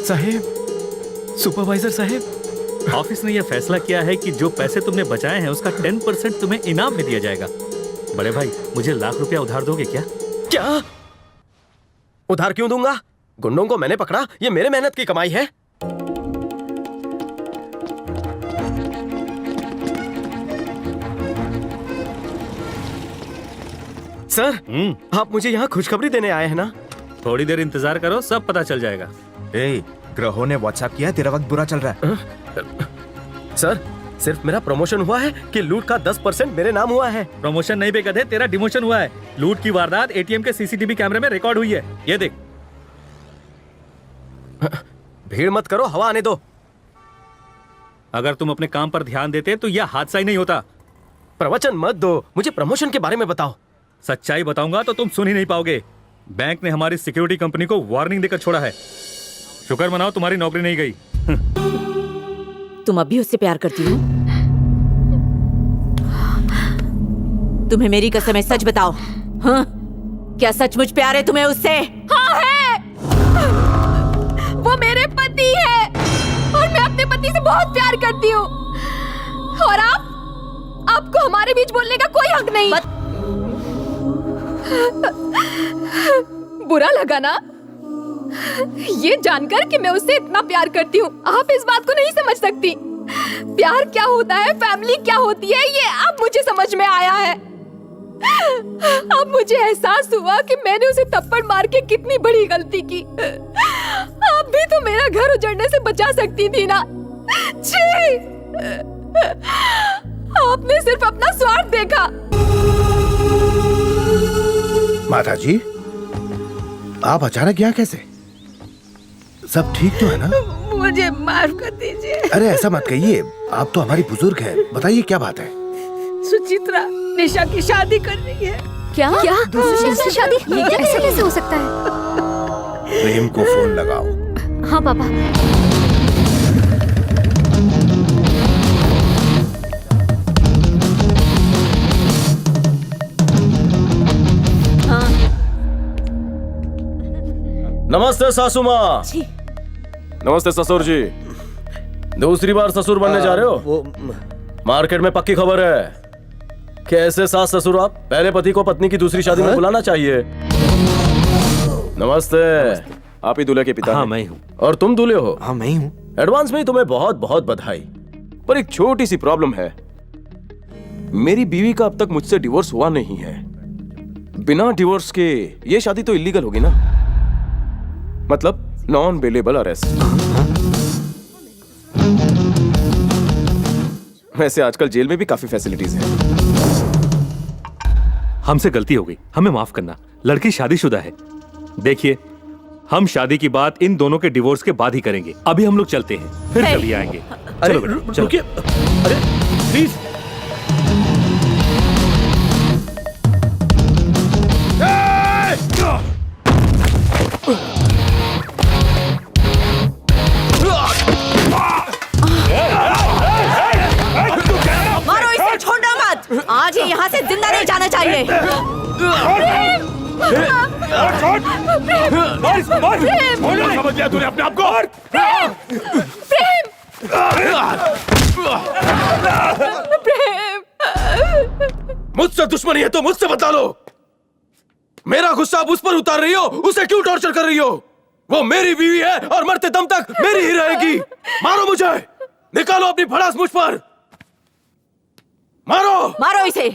Speaker 15: साहेब, सुपरवाइजर साहेब,
Speaker 6: ऑफिस ने यह फैसला किया है कि जो पैसे तुमने बचाए हैं उसका 10% तुम्हें इनाम में दिया जाएगा। बड़े भाई, मुझे ₹1,00,000 उधार दोगे क्या?
Speaker 12: क्या? उधार क्यों दूंगा? गुंडों को मैंने पकड़ा, ये मेरे मेहनत की कमाई है। सर, आप मुझे यहाँ खुशखबरी देने आए हैं ना?
Speaker 6: थोड़ी देर इंतजार करो, सब पता चल जाएगा।
Speaker 15: ग्रहों ने व्हाट्सएप किया, तेरा वक्त बुरा चल रहा है।
Speaker 12: सर, सिर्फ मेरा प्रमोशन हुआ है कि लूट का 10% मेरे नाम हुआ है?
Speaker 6: प्रमोशन नहीं बेगधे, तेरा डिमोशन हुआ है। लूट की वारदात एटीएम के सीसीटीवी कैमरे में रिकॉर्ड हुई है। ये देख।
Speaker 12: भीड़ मत करो, हवा आने दो।
Speaker 6: अगर तुम अपने काम पर ध्यान देते तो यह हादसा ही नहीं होता।
Speaker 12: प्रवचन मत दो, मुझे प्रमोशन के बारे में बताओ।
Speaker 6: सच्चाई बताऊंगा तो तुम सुन ही नहीं पाओगे। बैंक ने हमारी सिक्योरिटी कंपनी को वार्निंग देकर छोड़ा है। शुक्र मनाओ तुम्हारी नौकरी नहीं गई।
Speaker 11: तुम अब भी उससे प्यार करती हो? तुम्हें मेरी कसम है, सच बताओ। हाँ? क्या सचमुच प्यार है तुम्हें उससे?
Speaker 10: हाँ है। वो मेरे पति है और मैं अपने पति से बहुत प्यार करती हूँ। और आपको हमारे बीच बोलने का कोई हक नहीं। बुरा लगा ना ये जानकर कि मैं उससे इतना प्यार करती हूँ? आप इस बात को नहीं समझ सकती। प्यार क्या होता है, फैमिली क्या होती है, ये अब मुझे समझ में आया है। अब मुझे एहसास हुआ कि मैंने उसे थप्पड़ मार के कितनी बड़ी गलती की। आप भी तो मेरा घर उजड़ने से बचा सकती थी ना। छी! आपने सिर्फ अपना स्वार्थ देखा।
Speaker 16: माता जी, आप अचानक यहाँ कैसे? सब ठीक तो है ना?
Speaker 10: मुझे माफ कर दीजिए।
Speaker 16: अरे ऐसा मत कहिए, आप तो हमारी बुजुर्ग हैं। बताइए क्या बात है?
Speaker 10: सुचित्रा निशा की शादी कर रही है।
Speaker 11: क्या?
Speaker 10: दूसरी से शादी?
Speaker 11: ये कैसे हो सकता है?
Speaker 16: प्रेम को फोन लगाओ।
Speaker 11: हाँ पापा।
Speaker 12: नमस्ते सासू माँ। नमस्ते ससुर जी। दूसरी बार ससुर बनने जा रहे हो? मार्केट में पक्की खबर है। कैसे सास ससुर आप? पहले पति को पत्नी की दूसरी शादी में बुलाना चाहिए। नमस्ते। आप ही दूल्हे के पिता?
Speaker 17: हाँ,
Speaker 12: हैं?
Speaker 17: मैं ही हूँ।
Speaker 12: और तुम दूल्हे हो?
Speaker 17: हाँ, मैं ही हूँ।
Speaker 12: एडवांस में ही तुम्हें बहुत बहुत बधाई। पर एक छोटी सी प्रॉब्लम है। मेरी बीवी का अब तक मुझसे डिवोर्स हुआ नहीं है। बिना डिवोर्स के ये शादी तो इलीगल होगी ना? मतलब नॉन बेलेबल अरेस्ट। वैसे आजकल जेल में भी काफी फैसिलिटीज हैं।
Speaker 17: हमसे गलती हो गई, हमें माफ करना। लड़की शादीशुदा है। देखिए, हम शादी की बात इन दोनों के डिवोर्स के बाद ही करेंगे। अभी हम लोग चलते हैं, फिर कभी आएंगे। चलो बेटा, चलो।
Speaker 12: रुकिए। अरे प्लीज।
Speaker 13: मारो इसे, छोड़ना मत। आज ही यहाँ से जिंदा नहीं जाना चाहिए।
Speaker 12: समझ लिया तूने अपने आप को? मुझसे दुश्मनी है तो मुझसे बता लो। मेरा गुस्सा आप उस पर उतार रही हो, उसे क्यों टॉर्चर कर रही हो? वो मेरी बीवी है और मरते दम तक मेरी ही रहेगी। मारो मुझे, निकालो अपनी भड़ास मुझ पर। मारो,
Speaker 13: मारो इसे।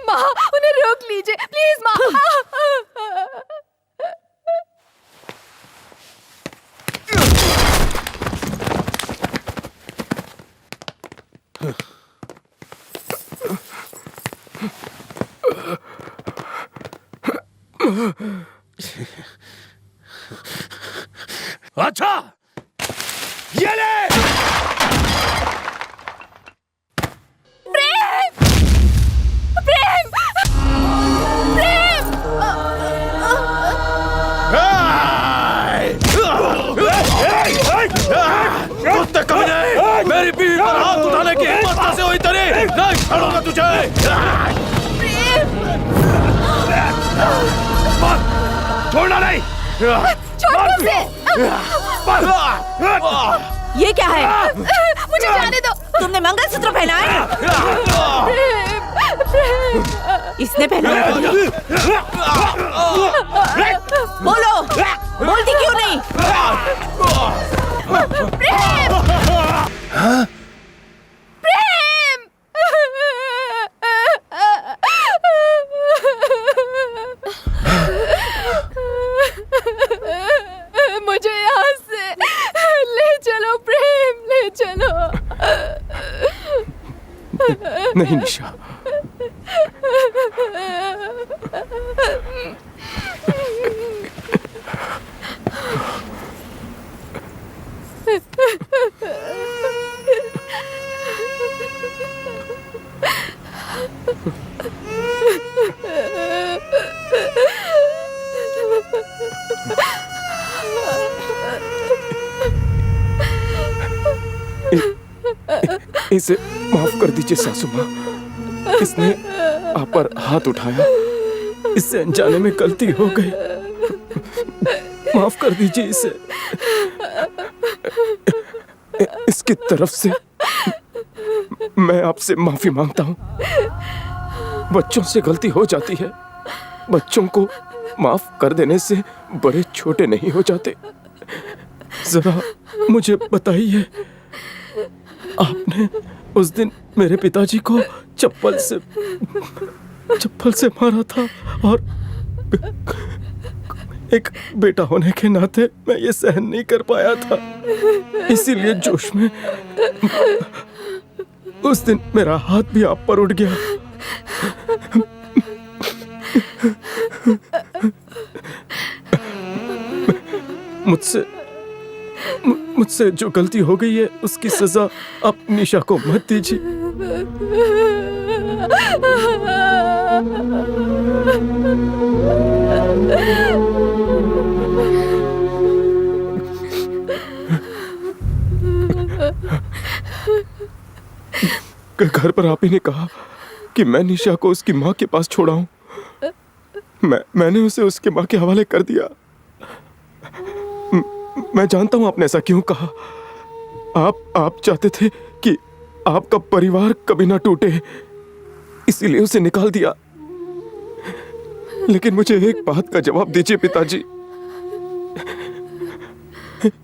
Speaker 10: माँ, उन्हें रोक लीजिए प्लीज माँ।
Speaker 12: अच्छा, ये ले।
Speaker 10: प्रेम, प्रेम, प्रेम।
Speaker 12: कुत्ते कमीने, मेरी बीवी पर हाथ उठाने की हिम्मत कैसे हुई तेरी? नहीं छोड़ूंगा तुझे। छोड़ना नहीं।
Speaker 10: छोड़ मुझे।
Speaker 13: ये क्या है?
Speaker 10: मुझे जाने दो।
Speaker 13: तुमने मंगलसूत्र पहना है? इसने पहना है? बोलो, बोलती क्यों नहीं?
Speaker 10: प्रेम, प्रेम। मुझे यहाँ से ले चलो प्रेम, ले चलो।
Speaker 12: नहीं निशा, इसे माफ कर दीजिए सासू माँ। इसने आप पर हाथ उठाया, इससे अनजाने में गलती हो गई। माफ कर दीजिए इसे। इसकी तरफ से मैं आपसे माफी मांगता हूँ। बच्चों से गलती हो जाती है, बच्चों को माफ कर देने से बड़े छोटे नहीं हो जाते। जरा मुझे बताइए, आपने उस दिन मेरे पिताजी को चप्पल से मारा था और एक बेटा होने के नाते मैं ये सहन नहीं कर पाया था, इसीलिए जोश में उस दिन मेरा हाथ भी आप पर उठ गया। मुझसे जो गलती हो गई है उसकी सजा आप निशा को मत दीजिए। घर पर आप ही ने कहा कि मैं निशा को उसकी माँ के पास छोड़ा हूं। मैंने उसे उसके माँ के हवाले कर दिया। मैं जानता हूं आपने ऐसा क्यों कहा। आप चाहते थे कि आपका परिवार कभी ना टूटे, इसीलिए उसे निकाल दिया। लेकिन मुझे एक बात का जवाब दीजिए पिताजी,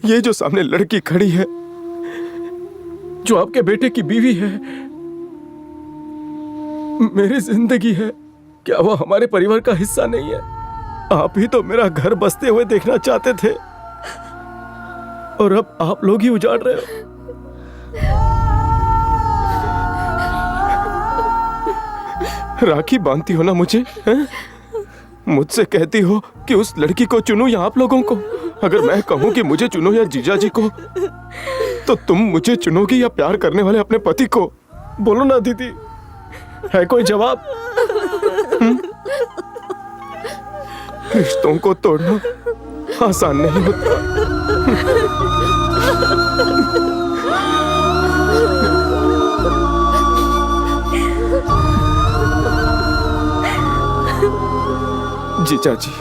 Speaker 12: ये जो सामने लड़की खड़ी है, जो आपके बेटे की बीवी है, मेरी जिंदगी है, क्या वो हमारे परिवार का हिस्सा नहीं है? आप ही तो मेरा घर बसते हुए देखना चाहते थे और अब आप लोग ही उजाड़ रहे हो। राखी बांधती हो ना मुझे, हैं? मुझसे कहती हो कि उस लड़की को चुनूं या आप लोगों को। अगर मैं कहूं कि मुझे चुनो या जीजा जी को, तो तुम मुझे चुनोगी या प्यार करने वाले अपने पति को? बोलो ना दीदी, है कोई जवाब? रिश्तों को तोड़ना आसान नहीं होता। जीजा जी,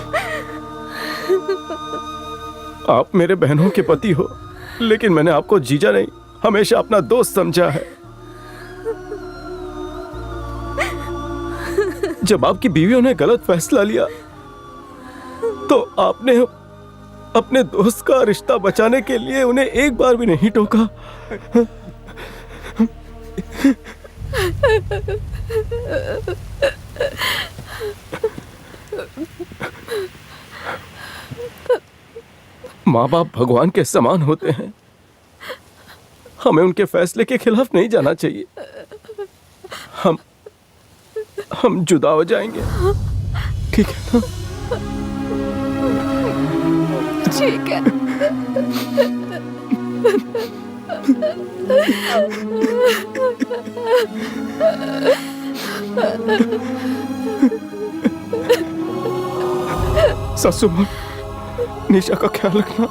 Speaker 12: आप मेरे बहनों के पति हो, लेकिन मैंने आपको जीजा नहीं, हमेशा अपना दोस्त समझा है। जब आपकी बीवियों ने गलत फैसला लिया तो आपने अपने दोस्त का रिश्ता बचाने के लिए उन्हें एक बार भी नहीं टोका। माँ बाप भगवान के समान होते हैं, हमें उनके फैसले के खिलाफ नहीं जाना चाहिए। हम जुदा हो जाएंगे, ठीक है ना?
Speaker 10: ठीक है।
Speaker 12: सासू माँ, निशा का ख्याल रखना।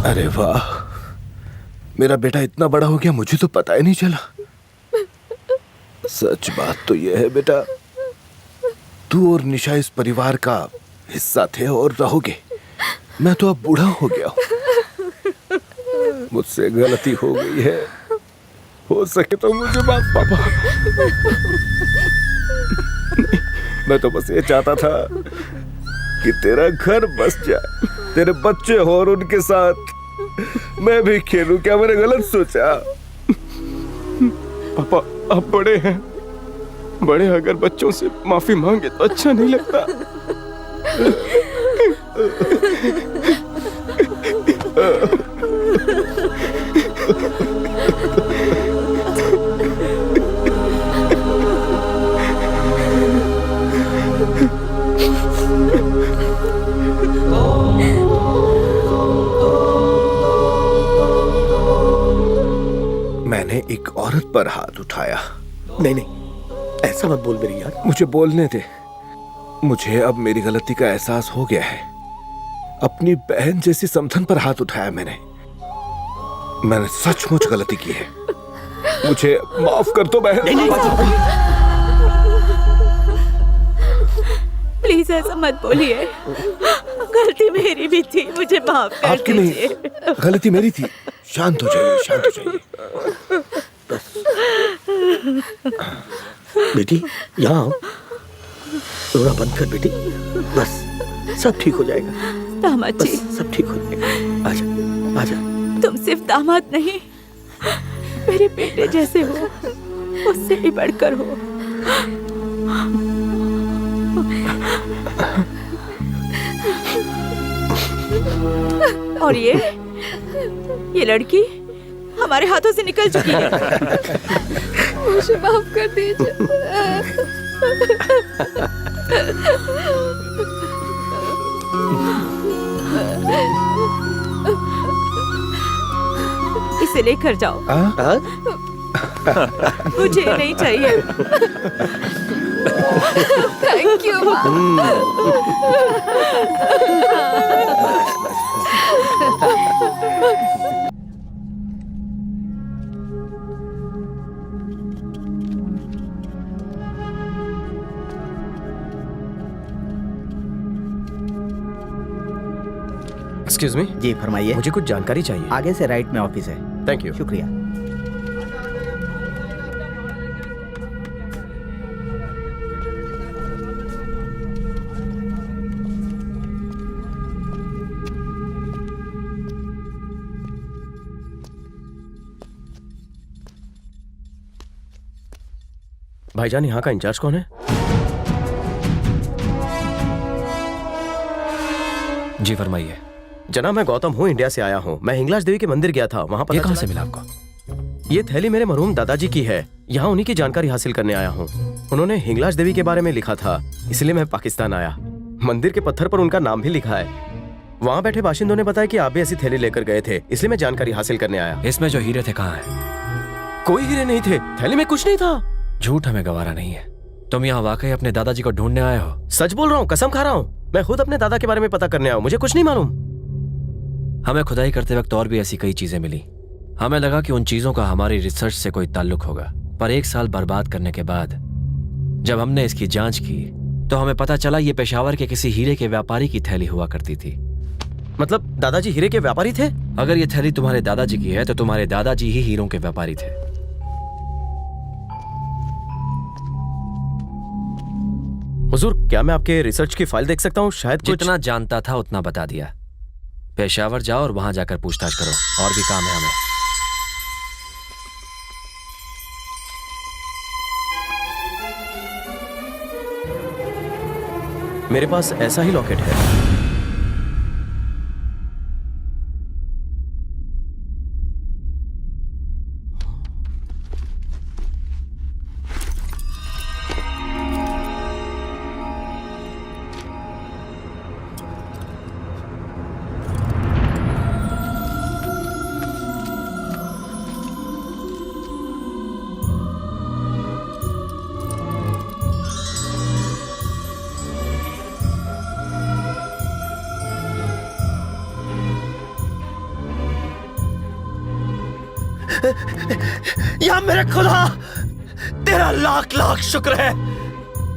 Speaker 16: अरे वाह, मेरा बेटा इतना बड़ा हो गया, मुझे तो पता ही नहीं चला। सच बात तो यह है बेटा, तू और निशा इस परिवार का हिस्सा थे और रहोगे। मैं तो अब बूढ़ा हो गया हूँ, मुझसे गलती हो गई है, हो सके तो मुझे माफ। पापा, मैं तो बस ये चाहता था कि तेरा घर बस जाए, तेरे बच्चे हो और उनके साथ मैं भी खेलूं। क्या मैंने गलत सोचा?
Speaker 12: पापा, आप बड़े हैं, बड़े अगर बच्चों से माफी मांगे तो अच्छा नहीं लगता।
Speaker 16: मैंने एक औरत पर हाथ उठाया। नहीं, ऐसा मत बोल मेरी यार, मुझे बोलने दे। मुझे अब मेरी गलती का एहसास हो गया है। अपनी बहन जैसी समधन पर हाथ उठाया मैंने सचमुच गलती की है। मुझे माफ कर दो बहन।
Speaker 18: प्लीज ऐसा मत बोलिए, गलती मेरी भी थी, मुझे माफ कर
Speaker 16: आपकी
Speaker 18: दीजिए।
Speaker 16: नहीं, गलती मेरी थी। शांत हो जाइए, शांत हो जाइए। बेटी यहाँ आओ, रोना बंद कर बेटी, बस सब ठीक हो जाएगा।
Speaker 18: दामाद जी,
Speaker 16: सब ठीक हो जाएगा। आजा आजा।
Speaker 18: तुम सिर्फ दामाद नहीं, मेरे बेटे जैसे हो, उससे भी बढ़कर हो। और ये लड़की हमारे हाथों से निकल चुकी है।
Speaker 10: मुझे माफ कर दीजिए।
Speaker 18: इसे लेकर जाओ। मुझे नहीं चाहिए।
Speaker 10: Thank you.
Speaker 9: Excuse me.
Speaker 14: जी फरमाइए।
Speaker 9: मुझे कुछ जानकारी चाहिए।
Speaker 14: आगे से राइट में ऑफिस है।
Speaker 9: Thank you.
Speaker 14: शुक्रिया।
Speaker 9: भाईजान, यहाँ का इंचार्ज कौन है? जी फरमाइए। जनाब, मैं गौतम हूँ, इंडिया से आया हूँ। मैं हिंगलाज देवी के मंदिर गया था, वहाँ पर। ये कहाँ से मिला आपको? ये थैली मेरे मरहूम दादाजी की है, यहाँ उन्हीं की जानकारी हासिल करने आया हूँ। उन्होंने हिंगलाज देवी के बारे में लिखा था, इसलिए मैं पाकिस्तान आया। मंदिर के पत्थर पर उनका नाम भी लिखा है। वहाँ बैठे बाशिंदों ने बताया कि आप भी ऐसी थैली लेकर गए थे, इसलिए मैं जानकारी हासिल करने आया।
Speaker 19: इसमें जो हीरे थे कहाँ हैं?
Speaker 9: कोई हीरे नहीं थे, थैली में कुछ नहीं था।
Speaker 19: झूठ हमें गवारा नहीं है। तुम यहाँ वाकई अपने दादाजी को ढूंढने आए हो?
Speaker 9: सच बोल रहा हूँ, कसम खा रहा हूँ। मैं खुद अपने दादा के बारे में पता करने आया हूँ, मुझे कुछ नहीं मालूम।
Speaker 19: हमें खुदाई करते वक्त और भी ऐसी कई चीजें मिली। हमें लगा कि उन चीजों का हमारी रिसर्च से कोई ताल्लुक होगा, पर 1 साल बर्बाद करने के बाद जब हमने इसकी जांच की तो हमें पता चला ये पेशावर के किसी हीरे के व्यापारी की थैली हुआ करती थी।
Speaker 9: मतलब दादाजी हीरे के व्यापारी थे?
Speaker 19: अगर ये थैली तुम्हारे दादाजी की है तो तुम्हारे दादाजी ही हीरों के व्यापारी थे।
Speaker 9: हुजूर, क्या मैं आपके रिसर्च की फाइल देख सकता हूँ? शायद
Speaker 19: जितना जानता था उतना बता दिया। पेशावर जाओ और वहां जाकर पूछताछ करो, और भी काम है हमें।
Speaker 9: मेरे पास ऐसा ही लॉकेट है।
Speaker 3: या मेरे खुदा, तेरा लाख लाख शुक्र है,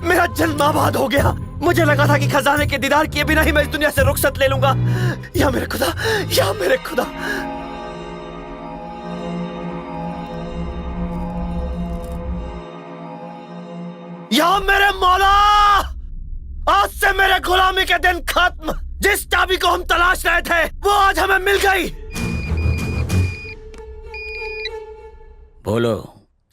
Speaker 3: मेरा जन्म आबाद हो गया। मुझे लगा था कि खजाने के दीदार किए बिना ही मैं इस दुनिया से रुखसत ले लूंगा। या मेरे खुदा, या मेरे खुदा। या मेरे मौला, आज से मेरे गुलामी के दिन खत्म। जिस चाबी को हम तलाश रहे थे वो आज हमें मिल गई।
Speaker 8: बोलो।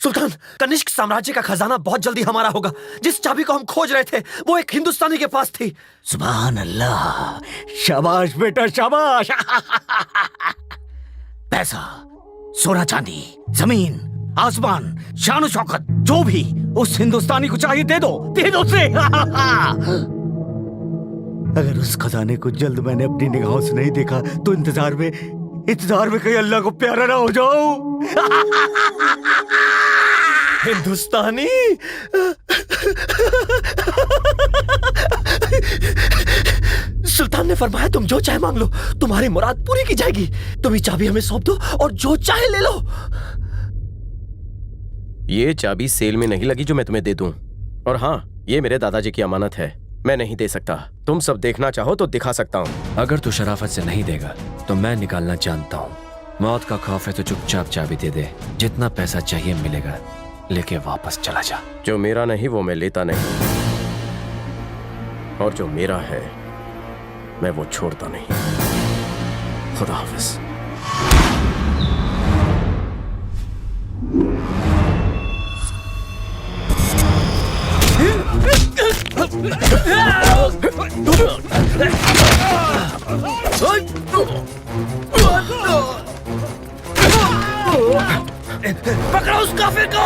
Speaker 3: सुल्तान, तनिष्क साम्राज्य का खजाना बहुत जल्दी हमारा होगा। जिस चाबी को हम खोज रहे थे वो एक हिंदुस्तानी के पास थी।
Speaker 8: सुभान अल्लाह, शाबाश बेटा शाबाश। पैसा, सोना चांदी, जमीन, आसमान, शान शौकत, जो भी उस हिंदुस्तानी को चाहिए दे दो उसे। अगर उस खजाने को जल्द मैंने अपनी निगाहों से नहीं देखा तो इंतजार में कहीं अल्लाह को प्यारा ना हो जाऊं।
Speaker 3: हिंदुस्तानी? सुल्तान ने फरमाया तुम जो चाहे मांग लो, तुम्हारी मुराद पूरी की जाएगी। तुम ये चाबी हमें सौंप दो और जो चाहे ले लो।
Speaker 9: ये चाबी सेल में नहीं लगी जो मैं तुम्हें दे दूं। और हाँ, ये मेरे दादाजी की अमानत है, मैं नहीं दे सकता। तुम सब देखना चाहो तो दिखा सकता हूँ।
Speaker 19: अगर तू शराफत से नहीं देगा तो मैं निकालना जानता हूँ, मौत का खौफ है तो चुपचाप चाबी दे दे, जितना पैसा चाहिए मिलेगा, लेके वापस चला जा।
Speaker 9: जो मेरा नहीं वो मैं लेता नहीं, और जो मेरा है मैं वो छोड़ता नहीं। खुदा हाफिज।
Speaker 3: पकड़ो उस काफिर को।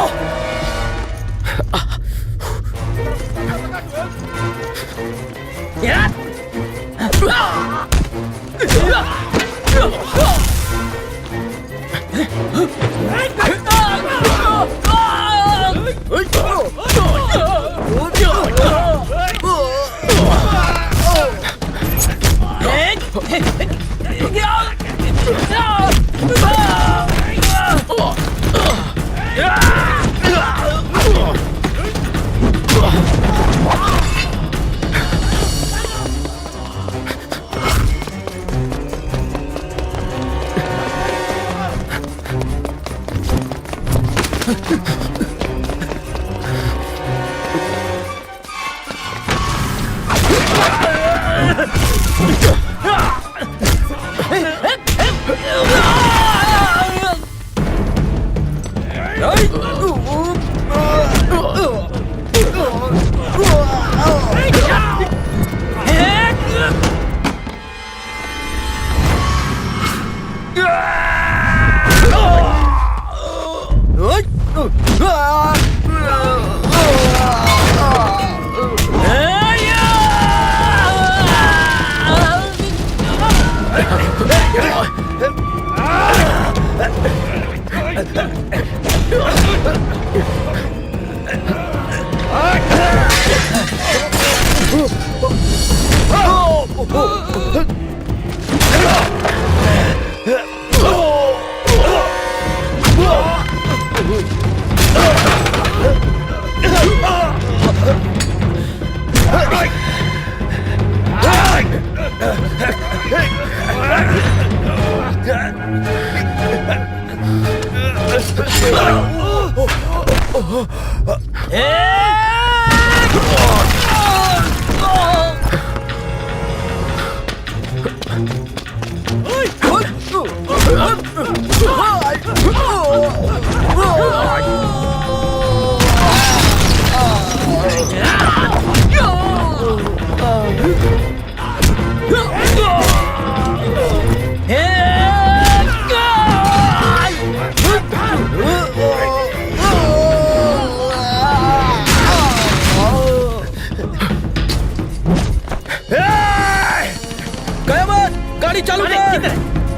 Speaker 3: गाड़ी चालू कर।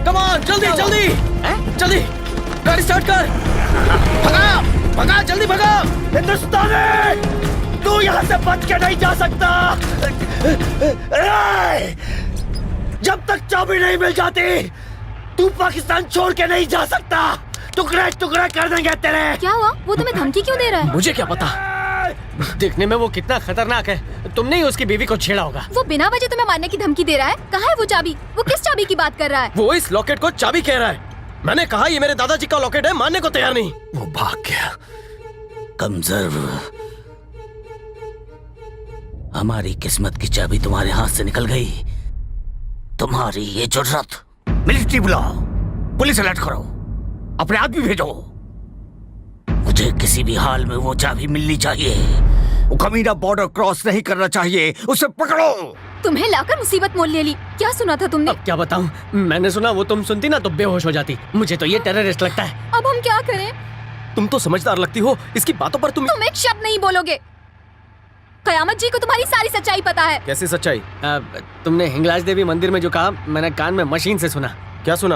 Speaker 3: कम ऑन, जल्दी जल्दी जल्दी गाड़ी स्टार्ट कर। भगा भगा जल्दी भगा। हिंदुस्तानी, तू यहाँ से बच के नहीं जा सकता। जब तक चाबी नहीं मिल जाती तू पाकिस्तान छोड़ के नहीं जा सकता। टुकड़े टुकड़े कर देंगे तेरे।
Speaker 10: क्या हुआ? वो तुम्हें धमकी क्यों दे रहा है?
Speaker 3: मुझे क्या पता, देखने में वो कितना खतरनाक है। तुमने ही उसकी बीवी को छेड़ा होगा।
Speaker 10: वो बिना वजह तुम्हें मारने की धमकी दे रहा है। कहाँ है वो चाबी? वो किस चाबी की बात कर रहा है?
Speaker 9: वो इस लॉकेट को चाबी कह रहा है। मैंने कहा ये मेरे दादाजी का लॉकेट है, मानने को तैयार नहीं।
Speaker 8: वो भाग गया। कमजोर, हमारी किस्मत की चाबी तुम्हारे हाथ से निकल गई। तुम्हारी ये जुर्रत। मिलिट्री बुलाओ, पुलिस अलर्ट करो, अपने आदमी भेजो। मुझे किसी भी हाल में वो चाबी मिलनी चाहिए। वो कमीना बॉर्डर क्रॉस नहीं करना चाहिए, उसे पकड़ो।
Speaker 10: तुम्हें लाकर मुसीबत मोल ले ली। क्या सुना था तुमने?
Speaker 3: अब क्या बताऊं, मैंने सुना वो तुम सुनती ना तो बेहोश हो जाती। मुझे तो ये टेररिस्ट लगता है।
Speaker 10: अब हम क्या करें?
Speaker 9: तुम तो समझदार लगती हो, इसकी बातों पर तुम
Speaker 10: एक शब्द नहीं बोलोगे। कयामत जी को तुम्हारी सारी सच्चाई पता है।
Speaker 9: कैसी सच्चाई?
Speaker 3: तुमने हिंगलाज देवी मंदिर में जो कहा, मैंने कान में मशीन से सुना।
Speaker 9: क्या सुना?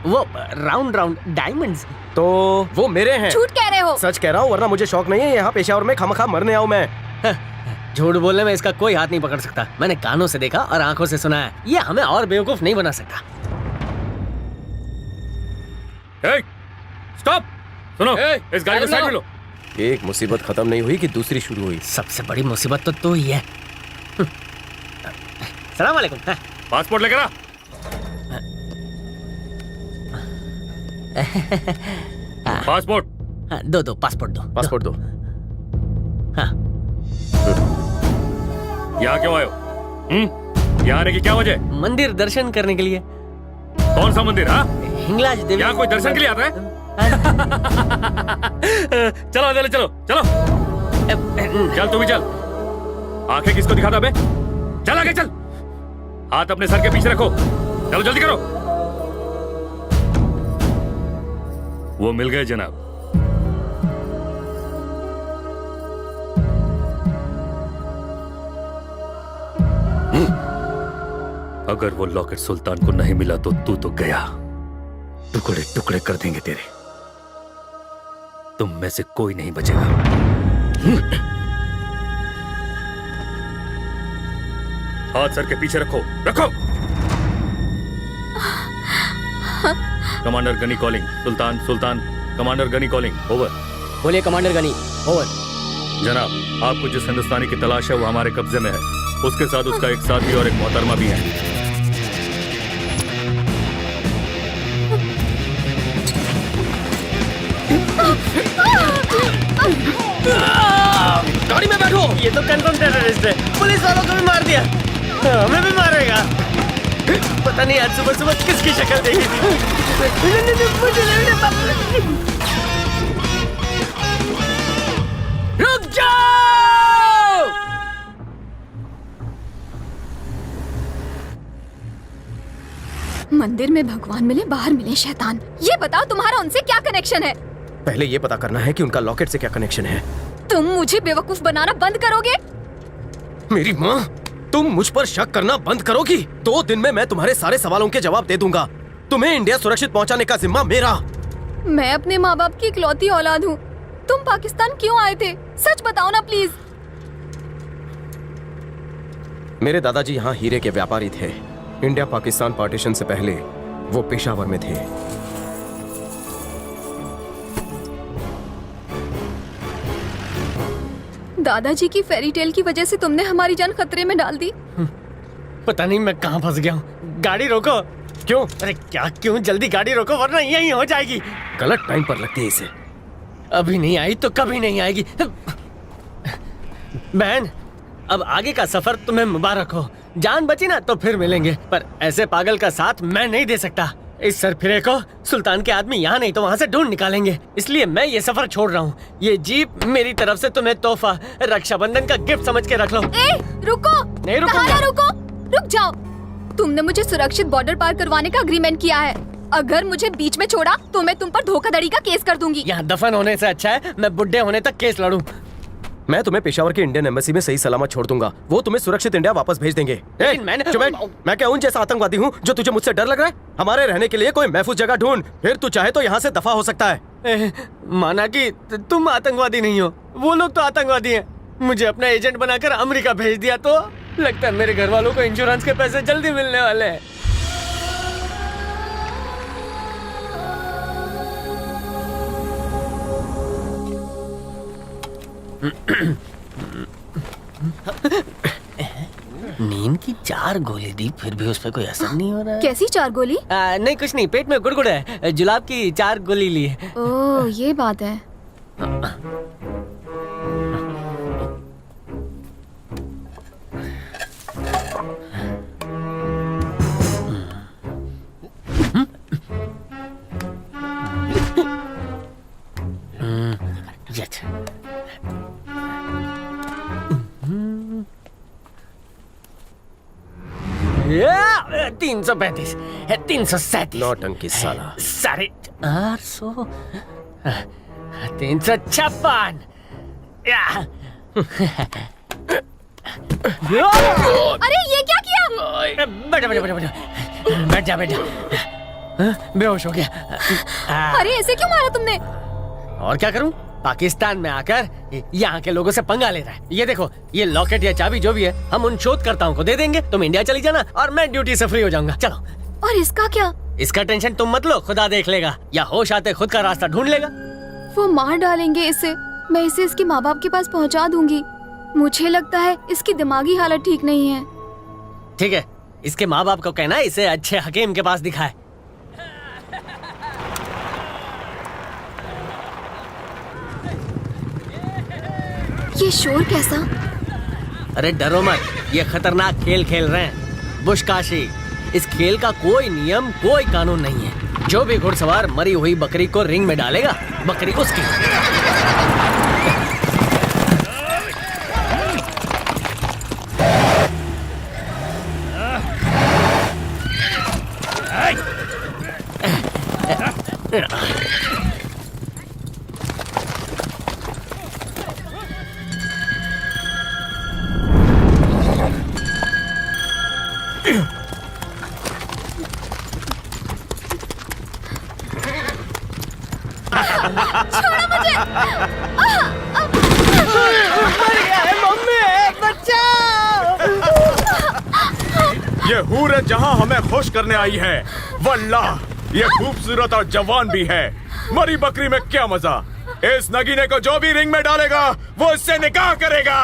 Speaker 3: वो राउंड राउंड डायमंड्स।
Speaker 9: तो वो मेरे हैं।
Speaker 10: झूठ कह रहे हो।
Speaker 9: सच कह रहा हूँ, वरना मुझे शौक नहीं है यहाँ पेशावर में खामखा मरने आऊँ मैं।
Speaker 3: झूठ बोलने में इसका कोई हाथ नहीं पकड़ सकता। मैंने कानों से देखा और आंखों से सुना है। ये हमें और बेवकूफ नहीं बना सकता।
Speaker 17: स्टॉप, सुनो, इस गाड़ी को साइड में लो।
Speaker 9: एक मुसीबत खत्म नहीं हुई कि दूसरी शुरू हुई।
Speaker 3: सबसे बड़ी मुसीबत तो तू ही है। सलाम वालेकुम।
Speaker 17: पासपोर्ट लेकर आ। पासपोर्ट
Speaker 20: दो पासपोर्ट दो।
Speaker 12: पासपोर्ट दो।
Speaker 17: यहाँ क्यों आए हो? यहाँ आने की क्या वजह?
Speaker 20: मंदिर दर्शन करने के लिए।
Speaker 17: कौन सा मंदिर? हाँ,
Speaker 20: हिंगलाज देवी।
Speaker 17: यहाँ कोई दर्शन के लिए आता है? चलो चलो चलो चलो, चल तू भी चल। आंखें किसको दिखाता बे? चल आगे चल, हाथ अपने सर के पीछे रखो, चलो जल्दी करो। वो मिल गए जनाब। अगर वो लॉकेट सुल्तान को नहीं मिला तो तू तो गया, टुकड़े टुकड़े कर देंगे तेरे। तुम में से कोई नहीं बचेगा। हाथ सर के पीछे रखो, रखो। Commander Ghani calling. Sultan Sultan, commander Ghani calling, over.
Speaker 20: बोलिए कमांडर गनी, ओवर।
Speaker 17: जनाब, आपको जिस हिंदुस्तानी की तलाश है वो हमारे कब्जे में है। उसके साथ उसका एक साथी और एक मोहतरमा भी है।
Speaker 3: गाड़ी में बैठो। ये तो कंफर्म टेररिस्ट है, पुलिस वालों को भी मार दिया, हमें भी मारेगा। पता नहीं आज सुबह सुबह किसकी शक्ल देखी थी। रुक जाओ।
Speaker 10: मंदिर में भगवान मिले, बाहर मिले शैतान। ये बताओ तुम्हारा उनसे क्या कनेक्शन है?
Speaker 12: पहले ये पता करना है कि उनका लॉकेट से क्या कनेक्शन है।
Speaker 10: तुम मुझे बेवकूफ बनाना बंद करोगे?
Speaker 12: मेरी माँ, तुम मुझ पर शक करना बंद करोगी? 2 दिन में मैं तुम्हारे सारे सवालों के जवाब दे दूंगा। तुम्हें इंडिया सुरक्षित पहुंचाने का जिम्मा मेरा।
Speaker 10: मैं अपने माँ बाप की इकलौती औलाद हूँ। तुम पाकिस्तान क्यों आए थे? सच बताओ ना प्लीज।
Speaker 12: मेरे दादाजी यहाँ हीरे के व्यापारी थे। इंडिया पाकिस्तान पार्टीशन से पहले वो पेशावर में थे।
Speaker 10: दादाजी की फेरी टेल की वजह से तुमने हमारी जान खतरे में डाल दी।
Speaker 3: पता नहीं मैं कहाँ फंस गया हूँ। गाड़ी रोको। क्यों? अरे क्या क्यों? जल्दी गाड़ी रोको वरना यहीं हो जाएगी।
Speaker 12: गलत टाइम पर लगती है इसे।
Speaker 3: अभी नहीं आई तो कभी नहीं आएगी। बहन, अब आगे का सफर तुम्हें मुबारक हो। जान बची ना तो फिर मिलेंगे, पर ऐसे पागल का साथ मैं नहीं दे सकता। इस सरफिरे को सुल्तान के आदमी यहाँ नहीं तो वहाँ से ढूंढ निकालेंगे, इसलिए मैं ये सफर छोड़ रहा हूँ। ये जीप मेरी तरफ से तुम्हें तोहफा, रक्षाबंधन का गिफ्ट समझ के रख लो।
Speaker 10: ए, रुको।
Speaker 3: नहीं रुकूंगा।
Speaker 10: रुको, रुक जाओ। तुमने मुझे सुरक्षित बॉर्डर पार करवाने का एग्रीमेंट किया है। अगर मुझे बीच में छोड़ा तो मैं तुम पर धोखाधड़ी का केस कर दूंगी।
Speaker 3: यहाँ दफन होने से अच्छा है मैं बुढ़े होने तक केस लड़ूं।
Speaker 12: मैं तुम्हें पेशावर की इंडियन एम्बेसी में सही सलामत छोड़ दूंगा। वो तुम्हें सुरक्षित इंडिया वापस भेज देंगे। मैं क्या उन जैसा आतंकवादी हूँ जो तुझे मुझसे डर लग रहा है? हमारे रहने के लिए कोई महफूज जगह ढूंढ, फिर तू चाहे तो यहाँ से दफा हो सकता है।
Speaker 3: माना कि तुम आतंकवादी नहीं हो, वो लोग तो आतंकवादी हैं। मुझे अपना एजेंट बनाकर अमेरिका भेज दिया तो लगता है मेरे घर वालों को इंश्योरेंस के पैसे जल्दी मिलने वाले हैं। नींद की 4 गोली दी फिर भी उस पर कोई असर नहीं हो रहा है।
Speaker 10: कैसी 4 गोली?
Speaker 3: नहीं कुछ नहीं, पेट में गुड़गुड़ है। जुलाब की 4 गोली ली है।
Speaker 10: ओह ये बात है।
Speaker 3: या 335, 337,
Speaker 12: नौटंकी साला।
Speaker 3: 850, 356।
Speaker 10: अरे ये क्या किया?
Speaker 3: बैठ जा बेहोश हो गया।
Speaker 10: अरे ऐसे क्यों मारा तुमने?
Speaker 3: और क्या करूं? पाकिस्तान में आकर यहाँ के लोगों से पंगा ले रहा है। ये देखो, ये लॉकेट या चाबी जो भी है हम उन शोधकर्ताओं को दे देंगे। तुम इंडिया चली जाना और मैं ड्यूटी से फ्री हो जाऊंगा। चलो।
Speaker 10: और इसका क्या?
Speaker 3: इसका टेंशन तुम मत लो, खुदा देख लेगा, या होश आते खुद का रास्ता ढूंढ लेगा।
Speaker 10: वो मार डालेंगे इसे। मैं इसे इसके माँ बाप के पास पहुँचा दूंगी। मुझे लगता है इसकी दिमागी हालत ठीक नहीं है।
Speaker 3: ठीक है, इसके माँ बाप को कहना इसे अच्छे हकीम के पास दिखाए।
Speaker 10: ये शोर कैसा?
Speaker 20: अरे डरो मत, ये खतरनाक खेल खेल रहे हैं बुशकाशी। इस खेल का कोई नियम, कोई कानून नहीं है। जो भी घुड़सवार मरी हुई बकरी को रिंग में डालेगा, बकरी उसकी।
Speaker 10: छोड़ो मुझे।
Speaker 3: मर गया है मम्मी, बचाओ।
Speaker 21: ये हूर है जहां हमें खुश करने आई है। वल्लाह ये खूबसूरत और जवान भी है। मरी बकरी में क्या मजा। इस नगीने को जो भी रिंग में डालेगा वो इससे निकाह करेगा।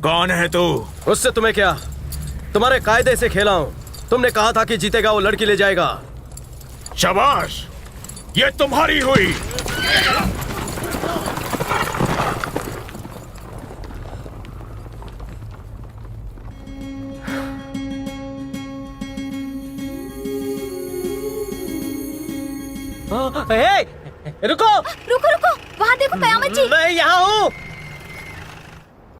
Speaker 9: कौन है तू? उससे तुम्हें क्या? तुम्हारे कायदे से खेला हूं। तुमने कहा था कि जीतेगा वो लड़की ले जाएगा।
Speaker 21: शाबाश, ये तुम्हारी हुई।
Speaker 3: रुको
Speaker 10: रुको रुको, वहाँ देखो कयामत जी।
Speaker 3: मैं यहाँ हूँ।